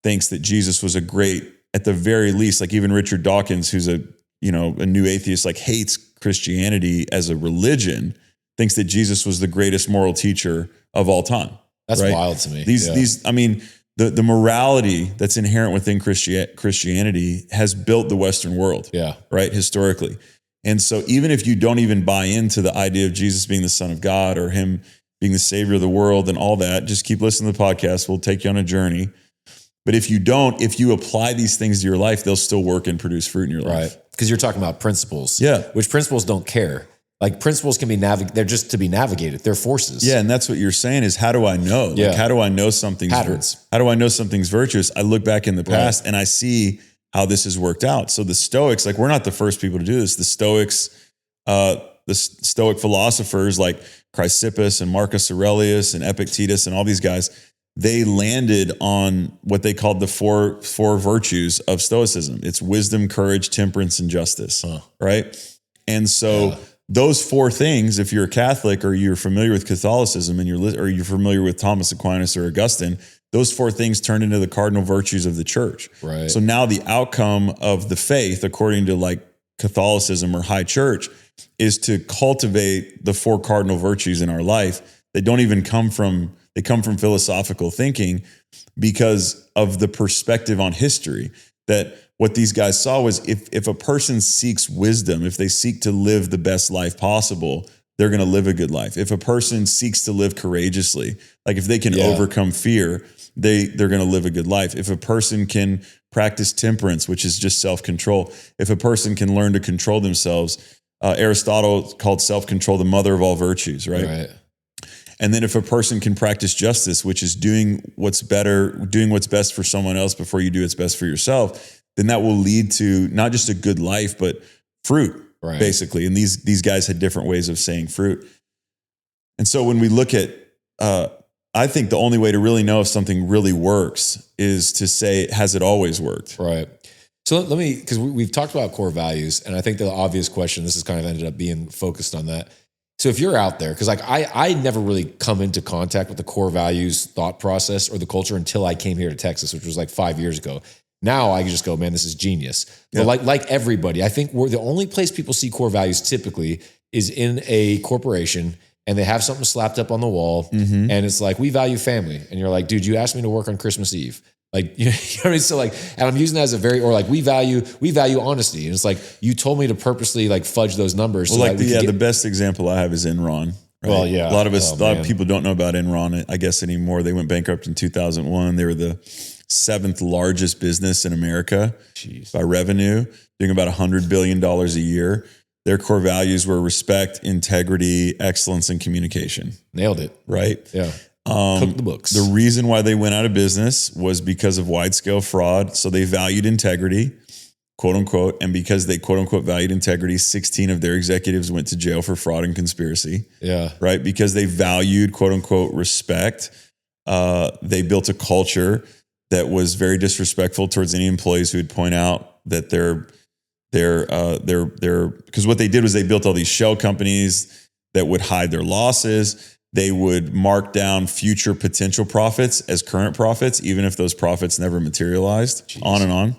thinks that Jesus was at the very least, like even Richard Dawkins, who's a new atheist, like hates Christianity as a religion, thinks that Jesus was the greatest moral teacher of all time. That's right? wild to me. These, I mean, the morality that's inherent within Christianity has built the Western world. Yeah. Right. Historically. And so even if you don't even buy into the idea of Jesus being the Son of God or him being the savior of the world and all that, just keep listening to the podcast. We'll take you on a journey. But if you apply these things to your life, they'll still work and produce fruit in your life. Right. Because you're talking about principles. Yeah. Which principles don't care. Like principles can be they're just to be navigated. They're forces. Yeah. And that's what you're saying is, how do I know? Yeah. Like, how do I know something's patterns? How do I know something's virtuous? I look back in the past and I see how this has worked out. So the Stoics, like we're not the first people to do this. The Stoics, the Stoic philosophers like Chrysippus and Marcus Aurelius and Epictetus and all these guys, they landed on what they called the four virtues of Stoicism. It's wisdom, courage, temperance, and justice, right? And so those four things, if you're a Catholic or you're familiar with Catholicism and you're familiar with Thomas Aquinas or Augustine, those four things turned into the cardinal virtues of the church. Right. So now the outcome of the faith, according to like Catholicism or high church, is to cultivate the four cardinal virtues in our life. They don't even come from philosophical thinking because of the perspective on history. That what these guys saw was if a person seeks wisdom, if they seek to live the best life possible, they're going to live a good life. If a person seeks to live courageously, like if they can overcome fear, they're going to live a good life. If a person can practice temperance, which is just self-control, if a person can learn to control themselves, Aristotle called self-control the mother of all virtues, right? And then if a person can practice justice, which is doing what's best for someone else before you do what's best for yourself, then that will lead to not just a good life, but fruit, basically. And these guys had different ways of saying fruit. And so when we look at, I think the only way to really know if something really works is to say, has it always worked? Right. So let me, because we've talked about core values, and I think the obvious question, this has kind of ended up being focused on that. So if you're out there, because like I never really come into contact with the core values thought process or the culture until I came here to Texas, which was like 5 years ago. Now I can just go, man, this is genius. But like everybody, I think we're the only place people see core values typically is in a corporation, and they have something slapped up on the wall, and it's like, we value family. And you're like, dude, you asked me to work on Christmas Eve. Like, you know what I mean? So like, and I'm using that as or like, we value honesty. And it's like, you told me to purposely like fudge those numbers. Well, so like the best example I have is Enron. Right? Well, yeah. A lot of people don't know about Enron, I guess, anymore. They went bankrupt in 2001. They were the 7th largest business in America by revenue, doing about $100 billion a year. Their core values were respect, integrity, excellence, and communication. Nailed it. Right? Yeah. Cook the books. The reason why they went out of business was because of wide scale fraud. So they valued integrity, quote unquote. And because they quote unquote valued integrity, 16 of their executives went to jail for fraud and conspiracy. Yeah. Right. Because they valued quote unquote respect. They built a culture that was very disrespectful towards any employees who would point out that because what they did was they built all these shell companies that would hide their losses. They would mark down future potential profits as current profits, even if those profits never materialized. On and on.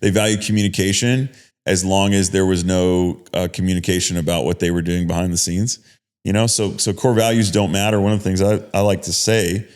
They value communication as long as there was no communication about what they were doing behind the scenes. You know, so core values don't matter. One of the things I like to say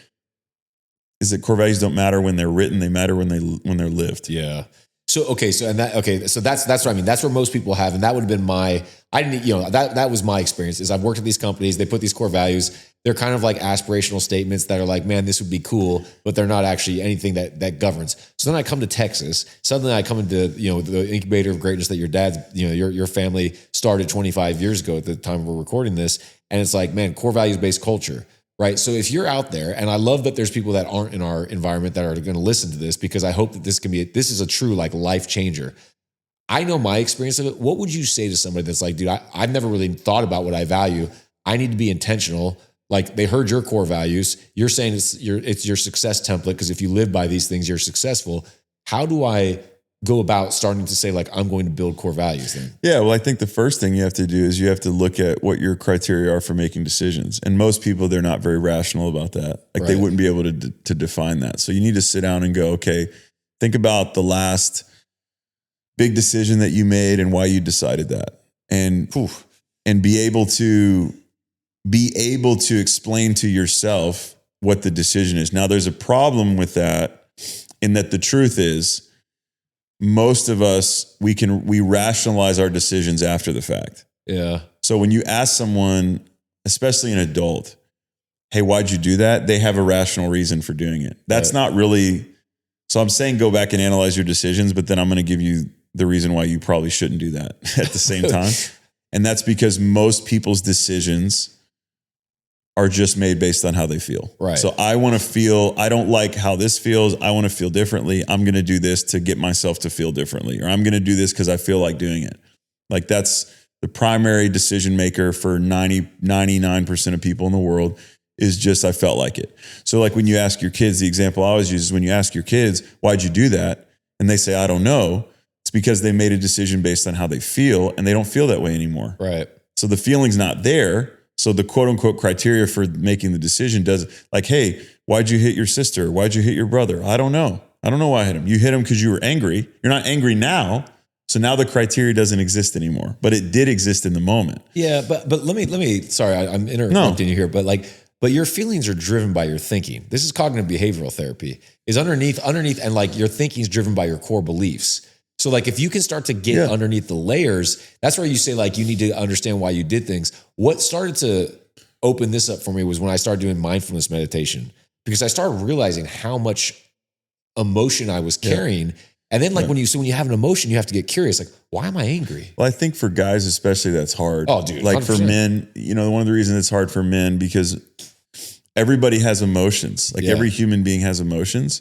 is that core values don't matter when they're written; they matter when they're lived. Yeah. So that's what I mean. That's where most people have, and that would have been that was my experience. Is I've worked at these companies, they put these core values. They're kind of like aspirational statements that are like, man, this would be cool, but they're not actually anything that governs. So then I come to Texas. Suddenly I come into the incubator of greatness that your dad, your family started 25 years ago at the time we're recording this, and it's like, man, core values based culture. Right. So if you're out there, and I love that there's people that aren't in our environment that are going to listen to this, because I hope that this is a true like life changer. I know my experience of it. What would you say to somebody that's like, dude, I've never really thought about what I value. I need to be intentional. Like, they heard your core values. You're saying it's your success template, because if you live by these things, you're successful. How do I go about starting to say, like, I'm going to build core values then? Yeah, well, I think the first thing you have to do is you have to look at what your criteria are for making decisions. And most people, they're not very rational about that. Like, they wouldn't be able to define that. So you need to sit down and go, okay, think about the last big decision that you made and why you decided that. And be able to explain to yourself what the decision is. Now, there's a problem with that, in that the truth is, most of us, we rationalize our decisions after the fact. Yeah. So when you ask someone, especially an adult, hey, why'd you do that? They have a rational reason for doing it. That's not really, so I'm saying go back and analyze your decisions, but then I'm going to give you the reason why you probably shouldn't do that at the same time. And that's because most people's decisions are just made based on how they feel. Right. So I don't like how this feels. I want to feel differently. I'm going to do this to get myself to feel differently, or I'm going to do this because I feel like doing it. Like, that's the primary decision maker for 99% of people in the world, is just, I felt like it. So like when you ask your kids, the example I always use is when you ask your kids, why'd you do that? And they say, I don't know. It's because they made a decision based on how they feel, and they don't feel that way anymore. Right. So the feeling's not there. So the quote unquote criteria for making the decision does, like, hey, why'd you hit your sister? Why'd you hit your brother? I don't know. I don't know why I hit him. You hit him because you were angry. You're not angry now. So now the criteria doesn't exist anymore, but it did exist in the moment. Yeah, but let me. Sorry, I'm interrupting you here, but your feelings are driven by your thinking. This is cognitive behavioral therapy. Is underneath, and like your thinking is driven by your core beliefs. So like if you can start to get underneath the layers, that's where you say like you need to understand why you did things. What started to open this up for me was when I started doing mindfulness meditation, because I started realizing how much emotion I was carrying. And then like when you have an emotion, you have to get curious, like, why am I angry? Well, I think for guys especially, that's hard. Oh, dude, like 100%. for men, one of the reasons it's hard for men, because everybody has emotions. Like every human being has emotions,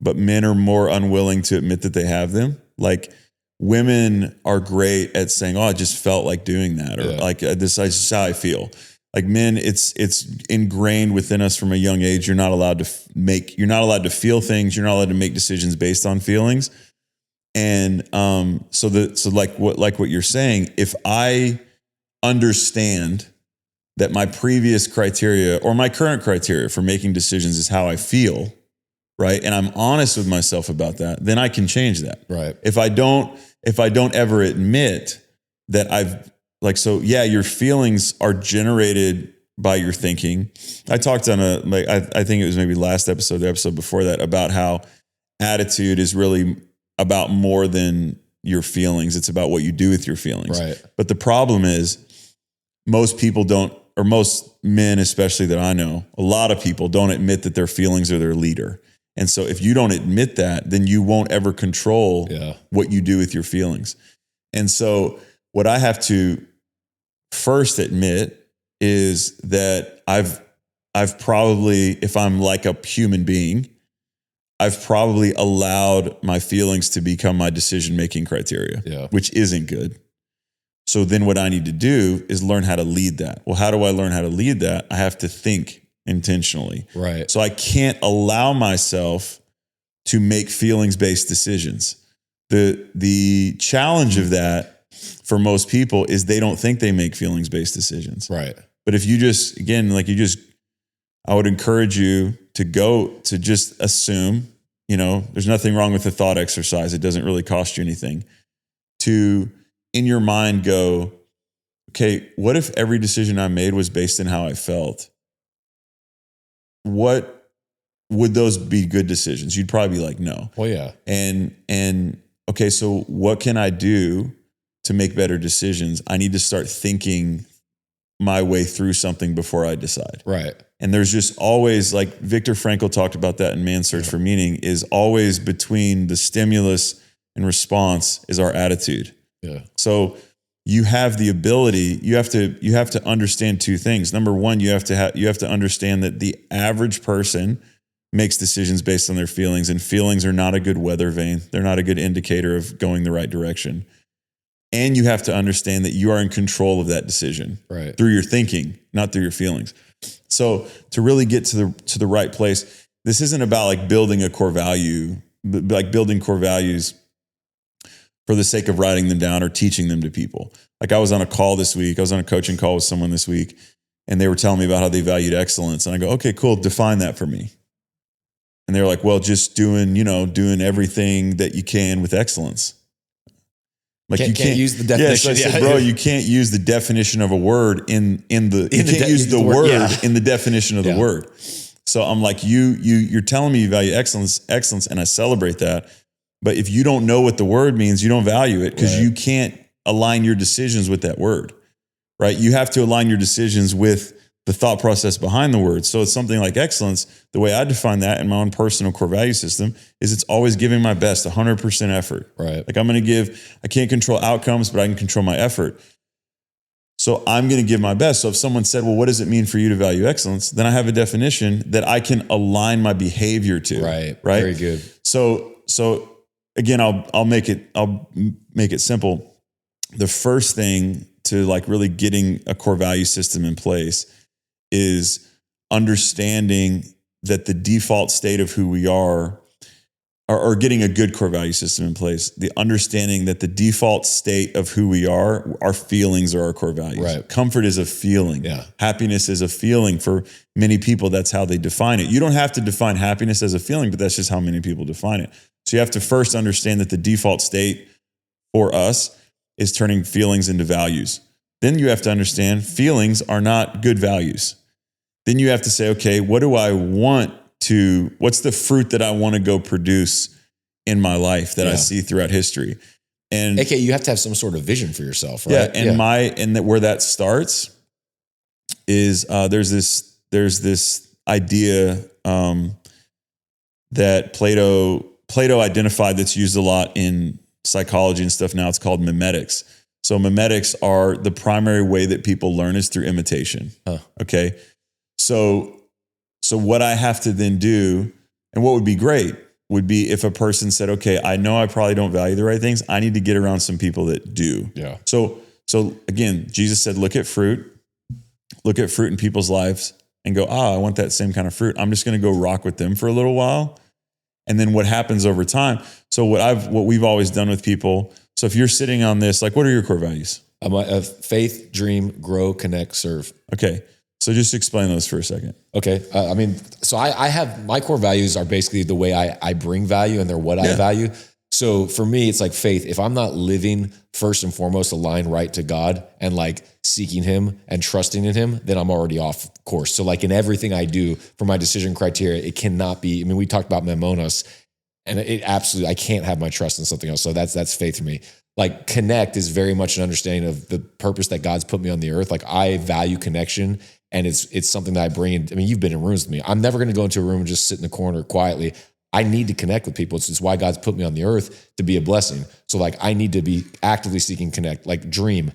but men are more unwilling to admit that they have them. Like women are great at saying, oh, I just felt like doing that. Or like this is how I feel. Like men, it's ingrained within us from a young age. You're not allowed to feel things. You're not allowed to make decisions based on feelings. And so like what you're saying, if I understand that my previous criteria or my current criteria for making decisions is how I feel, right? And I'm honest with myself about that, then I can change that. Right. If I don't ever admit that your feelings are generated by your thinking. I talked on I think it was maybe last episode, the episode before that, about how attitude is really about more than your feelings. It's about what you do with your feelings. Right. But the problem is most people don't, or most men, especially that I know, a lot of people don't admit that their feelings are their leader. And so if you don't admit that, then you won't ever control what you do with your feelings. And so what I have to first admit is that I've probably, if I'm like a human being, I've probably allowed my feelings to become my decision-making criteria, which isn't good. So then what I need to do is learn how to lead that. Well, how do I learn how to lead that? I have to think intentionally. Right. So I can't allow myself to make feelings-based decisions. The challenge of that for most people is they don't think they make feelings-based decisions. Right. But if you just, again, I would encourage you to just assume, there's nothing wrong with the thought exercise. It doesn't really cost you anything. To, in your mind, go, okay, what if every decision I made was based on how I felt? What would those be good decisions? You'd probably be like, no. Well, yeah. And okay, so what can I do to make better decisions? I need to start thinking my way through something before I decide. Right. And there's just always, like Viktor Frankl talked about that in Man's Search for Meaning, is always between the stimulus and response is our attitude. Yeah. So you have the ability, you have to understand two things. Number one, you have to understand that the average person makes decisions based on their feelings, and feelings are not a good weather vane. They're not a good indicator of going the right direction. And you have to understand that you are in control of that decision through your thinking, not through your feelings. So to really get to the right place, this isn't about like building a core value, like building core values for the sake of writing them down or teaching them to people. Like I was on a call this week. I was on a coaching call with someone this week, and they were telling me about how they valued excellence. And I go, okay, cool. Define that for me. And they were like, well, just doing everything that you can with excellence. Like you can't use the definition. Yeah, so I said, bro, you can't use the definition of a word you can't use the word in the definition of the word. So I'm like, you're telling me you value excellence, and I celebrate that. But if you don't know what the word means, you don't value it, because you can't align your decisions with that word, right? You have to align your decisions with the thought process behind the word. So it's something like excellence. The way I define that in my own personal core value system is it's always giving my best, 100% effort. Right. Like I can't control outcomes, but I can control my effort. So I'm going to give my best. So if someone said, well, what does it mean for you to value excellence? Then I have a definition that I can align my behavior to. Right. Right. Very good. So again, I'll make it simple. The first thing to like really getting a core value system in place is understanding that the default state of who we are, or getting a good core value system in place, the understanding that the default state of who we are, our feelings are our core values. Right. Comfort is a feeling. Yeah. Happiness is a feeling. For many people, that's how they define it. You don't have to define happiness as a feeling, but that's just how many people define it. So you have to first understand that the default state for us is turning feelings into values. Then you have to understand feelings are not good values. Then you have to say, okay, what do I want to, what's the fruit that I want to go produce in my life that I see throughout history? And AKA, you have to have some sort of vision for yourself, right? Yeah. And that where that starts is there's this idea that Plato identified that's used a lot in psychology and stuff now. It's called mimetics. So mimetics are the primary way that people learn is through imitation. Okay. So what I have to then do, and what would be great, would be if a person said, okay, I know I probably don't value the right things. I need to get around some people that do. Yeah. So again, Jesus said, look at fruit in people's lives and go, I want that same kind of fruit. I'm just going to go rock with them for a little while. And then what happens over time? So what we've always done with people. So if you're sitting on this, like, what are your core values? Faith, dream, grow, connect, serve. Okay. So just explain those for a second. Okay. So I have, my core values are basically the way I bring value, and they're what I value. So for me, it's like faith. If I'm not living first and foremost aligned right to God and like seeking him and trusting in him, then I'm already off course. So like in everything I do for my decision criteria, it cannot be, we talked about memonos, and it absolutely, I can't have my trust in something else. So that's faith for me. Like connect is very much an understanding of the purpose that God's put me on the earth. Like I value connection, and it's something that I bring in. You've been in rooms with me. I'm never going to go into a room and just sit in the corner quietly. I need to connect with people. It's why God's put me on the earth, to be a blessing. So like I need to be actively seeking connect, like dream.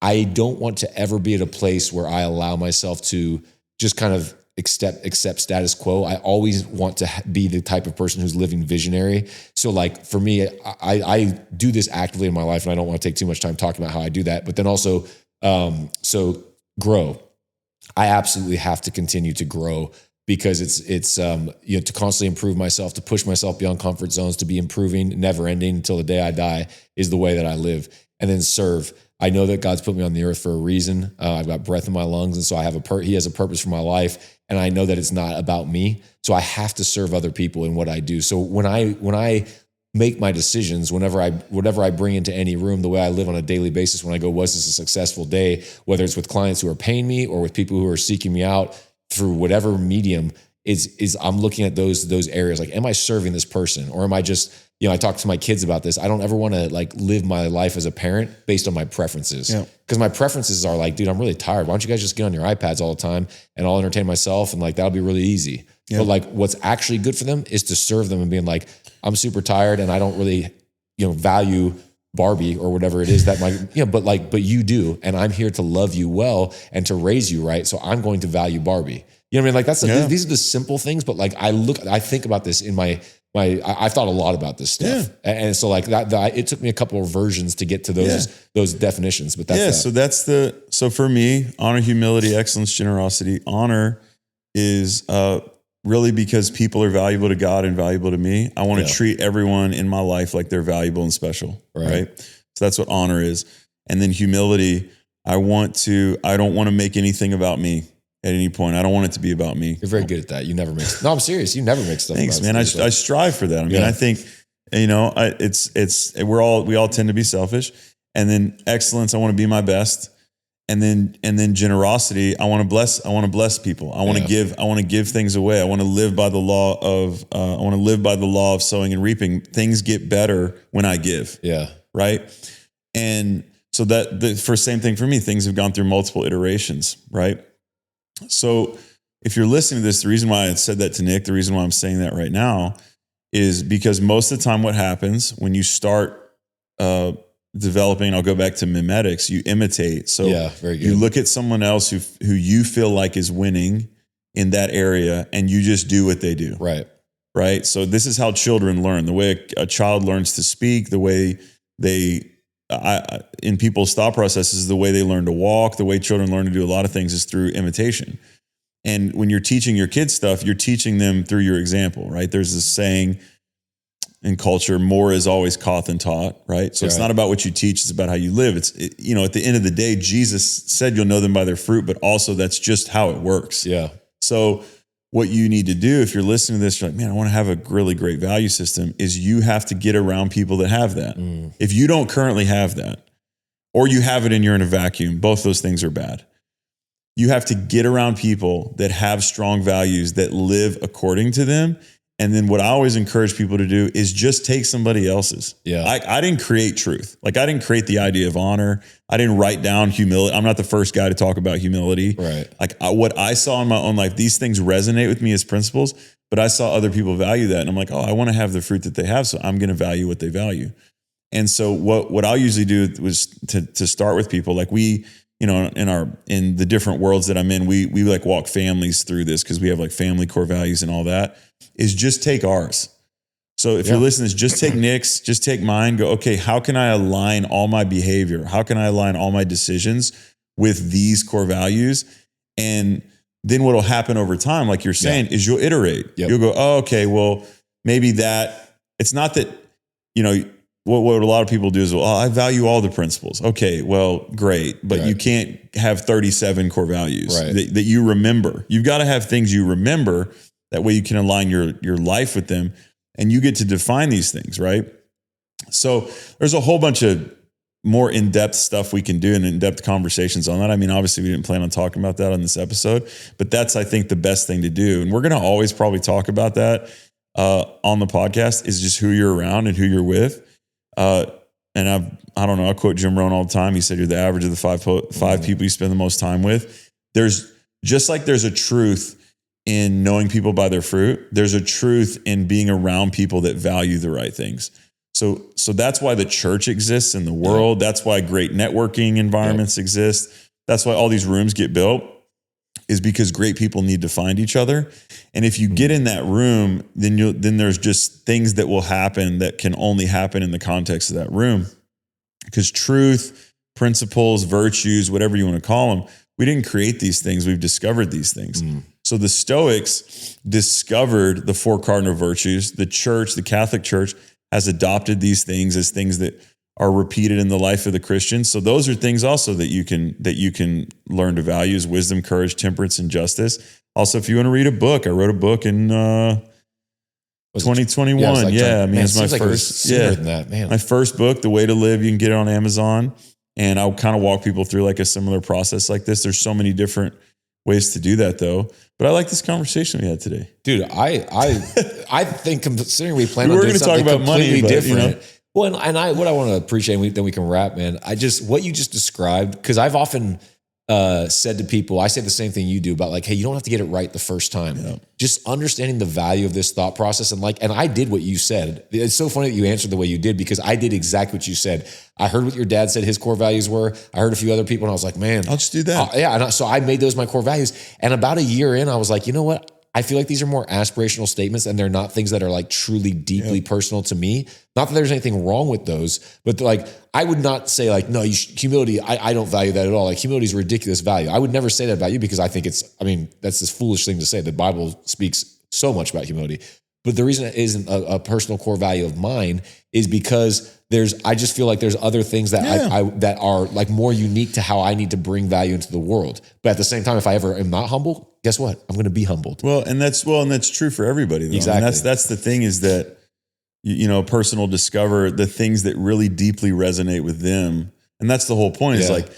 I don't want to ever be at a place where I allow myself to just kind of accept status quo. I always want to be the type of person who's living visionary. So like for me, I do this actively in my life, and I don't want to take too much time talking about how I do that. But then also, so grow. I absolutely have to continue to grow, because it's to constantly improve myself, to push myself beyond comfort zones, to be improving, never ending until the day I die is the way that I live. And then serve. I know that God's put me on the earth for a reason. I've got breath in my lungs, and so I have He has a purpose for my life, and I know that it's not about me. So I have to serve other people in what I do. So when I make my decisions, whatever I bring into any room, the way I live on a daily basis, when I go, was this a successful day? Whether it's with clients who are paying me or with people who are seeking me out through whatever medium, is I'm looking at those areas. Like, am I serving this person, or am I just, I talk to my kids about this. I don't ever want to like live my life as a parent based on my preferences. Because my preferences are like, dude, I'm really tired. Why don't you guys just get on your iPads all the time and I'll entertain myself, and like that'll be really easy. But like what's actually good for them is to serve them and being like, I'm super tired and I don't really, value Barbie or whatever it is that but you do, and I'm here to love you well and to raise you right. So I'm going to value Barbie. You know what I mean? Like these are the simple things, but like I think about this in I've thought a lot about this stuff. And so like that it took me a couple of versions to get to those definitions, but so for me, honor, humility, excellence, generosity. Honor is really because people are valuable to God and valuable to me. I want to treat everyone in my life like they're valuable and special, right? So that's what honor is. And then humility, I don't want to make anything about me at any point. I don't want it to be about me. You're very good at that. You never make. No, I'm serious. You never make stuff. Thanks, man. I strive for that. I think, we all tend to be selfish. And then excellence, I want to be my best. And then generosity, I want to bless people. I want to give things away. I want to live by the law of sowing and reaping. Things get better when I give. Yeah. Right. And so same thing for me, things have gone through multiple iterations. Right. So if you're listening to this, the reason why I said that to Nick, the reason why I'm saying that right now is because most of the time what happens when you start developing, I'll go back to mimetics, you imitate. So very good. You look at someone else who you feel like is winning in that area, and you just do what they do. Right. So this is how children learn. The way a child learns to speak, the way in people's thought processes, the way they learn to walk, the way children learn to do a lot of things is through imitation. And when you're teaching your kids stuff, you're teaching them through your example, right? There's this saying in culture, more is always caught than taught, right? So it's not about what you teach, it's about how you live. At the end of the day, Jesus said you'll know them by their fruit, but also that's just how it works. Yeah. So what you need to do if you're listening to this, you're like, man, I want to have a really great value system, is you have to get around people that have that. If you don't currently have that, or you have it and you're in a vacuum, both those things are bad. You have to get around people that have strong values, that live according to them. And then what I always encourage people to do is just take somebody else's. Yeah. I didn't create truth. Like, I didn't create the idea of honor. I didn't write down humility. I'm not the first guy to talk about humility. Right. Like, what I saw in my own life, these things resonate with me as principles, but I saw other people value that. And I'm like, oh, I want to have the fruit that they have. So I'm going to value what they value. And so what I'll usually do was to start with people, like we, in the different worlds that I'm in, we like walk families through this, because we have like family core values and all that, is just take ours. So if you're listening to this, just take Nick's, just take mine, go, okay, how can I align all my behavior? How can I align all my decisions with these core values? And then what'll happen over time, like you're saying, is you'll iterate. You'll go, oh, okay, well, maybe that, it's not that, what a lot of people do is, well, I value all the principles. Okay, well, great. But you can't have 37 core values that you remember. You've got to have things you remember. That way you can align your life with them, and you get to define these things, right? So there's a whole bunch of more in-depth stuff we can do and in-depth conversations on that. I mean, obviously we didn't plan on talking about that on this episode, but that's, I think, the best thing to do. And we're going to always probably talk about that on the podcast, is just who you're around and who you're with. And I don't know, I quote Jim Rohn all the time. He said, you're the average of the five people you spend the most time with. There's a truth in knowing people by their fruit. There's a truth in being around people that value the right things. So that's why the church exists in the world. That's why great networking environments exist. That's why all these rooms get built, is because great people need to find each other. And if you get in that room, then there's just things that will happen that can only happen in the context of that room. Because truth, principles, virtues, whatever you want to call them, we didn't create these things. We've discovered these things. So the Stoics discovered the 4 cardinal virtues. The church, the Catholic Church, has adopted these things as things that are repeated in the life of the Christian. So those are things also that you can learn to value: is wisdom, courage, temperance, and justice. Also, if you want to read a book, I wrote a book in 2021. It's my first. My first book, The Way to Live. You can get it on Amazon, and I'll kind of walk people through like a similar process like this. There's so many different ways to do that, though. But I like this conversation we had today, dude. I think, considering we plan on doing something about completely money, different. Well, what I want to appreciate, and then we can wrap, man. What you just described, because I've often said to people, I say the same thing you do about like, hey, you don't have to get it right the first time. Yeah. Just understanding the value of this thought process. And I did what you said. It's so funny that you answered the way you did, because I did exactly what you said. I heard what your dad said his core values were. I heard a few other people, and I was like, man, I'll just do that. So I made those my core values. And about a year in, I was like, you know what? I feel like these are more aspirational statements, and they're not things that are like truly deeply personal to me. Not that there's anything wrong with those, but like, I would not say like, no, humility, I don't value that at all. Like, humility is a ridiculous value. I would never say that about you, because I think that's this foolish thing to say. The Bible speaks so much about humility. But the reason it isn't a personal core value of mine is because I just feel like there's other things that that are like more unique to how I need to bring value into the world. But at the same time, if I ever am not humble, guess what? I'm going to be humbled. And that's true for everybody, though. Exactly. And that's the thing, is that, a person will discover the things that really deeply resonate with them. And that's the whole point, is like,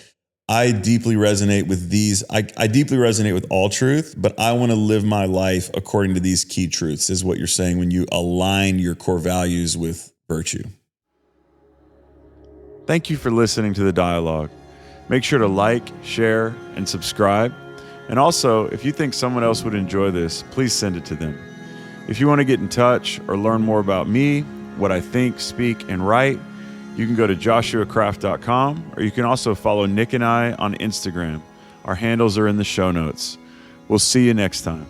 I deeply resonate with these. I deeply resonate with all truth, but I want to live my life according to these key truths, is what you're saying when you align your core values with virtue. Thank you for listening to the Dialogue. Make sure to like, share, and subscribe. And also, if you think someone else would enjoy this, please send it to them. If you want to get in touch or learn more about me, what I think, speak, and write, you can go to joshuacraft.com, or you can also follow Nick and I on Instagram. Our handles are in the show notes. We'll see you next time.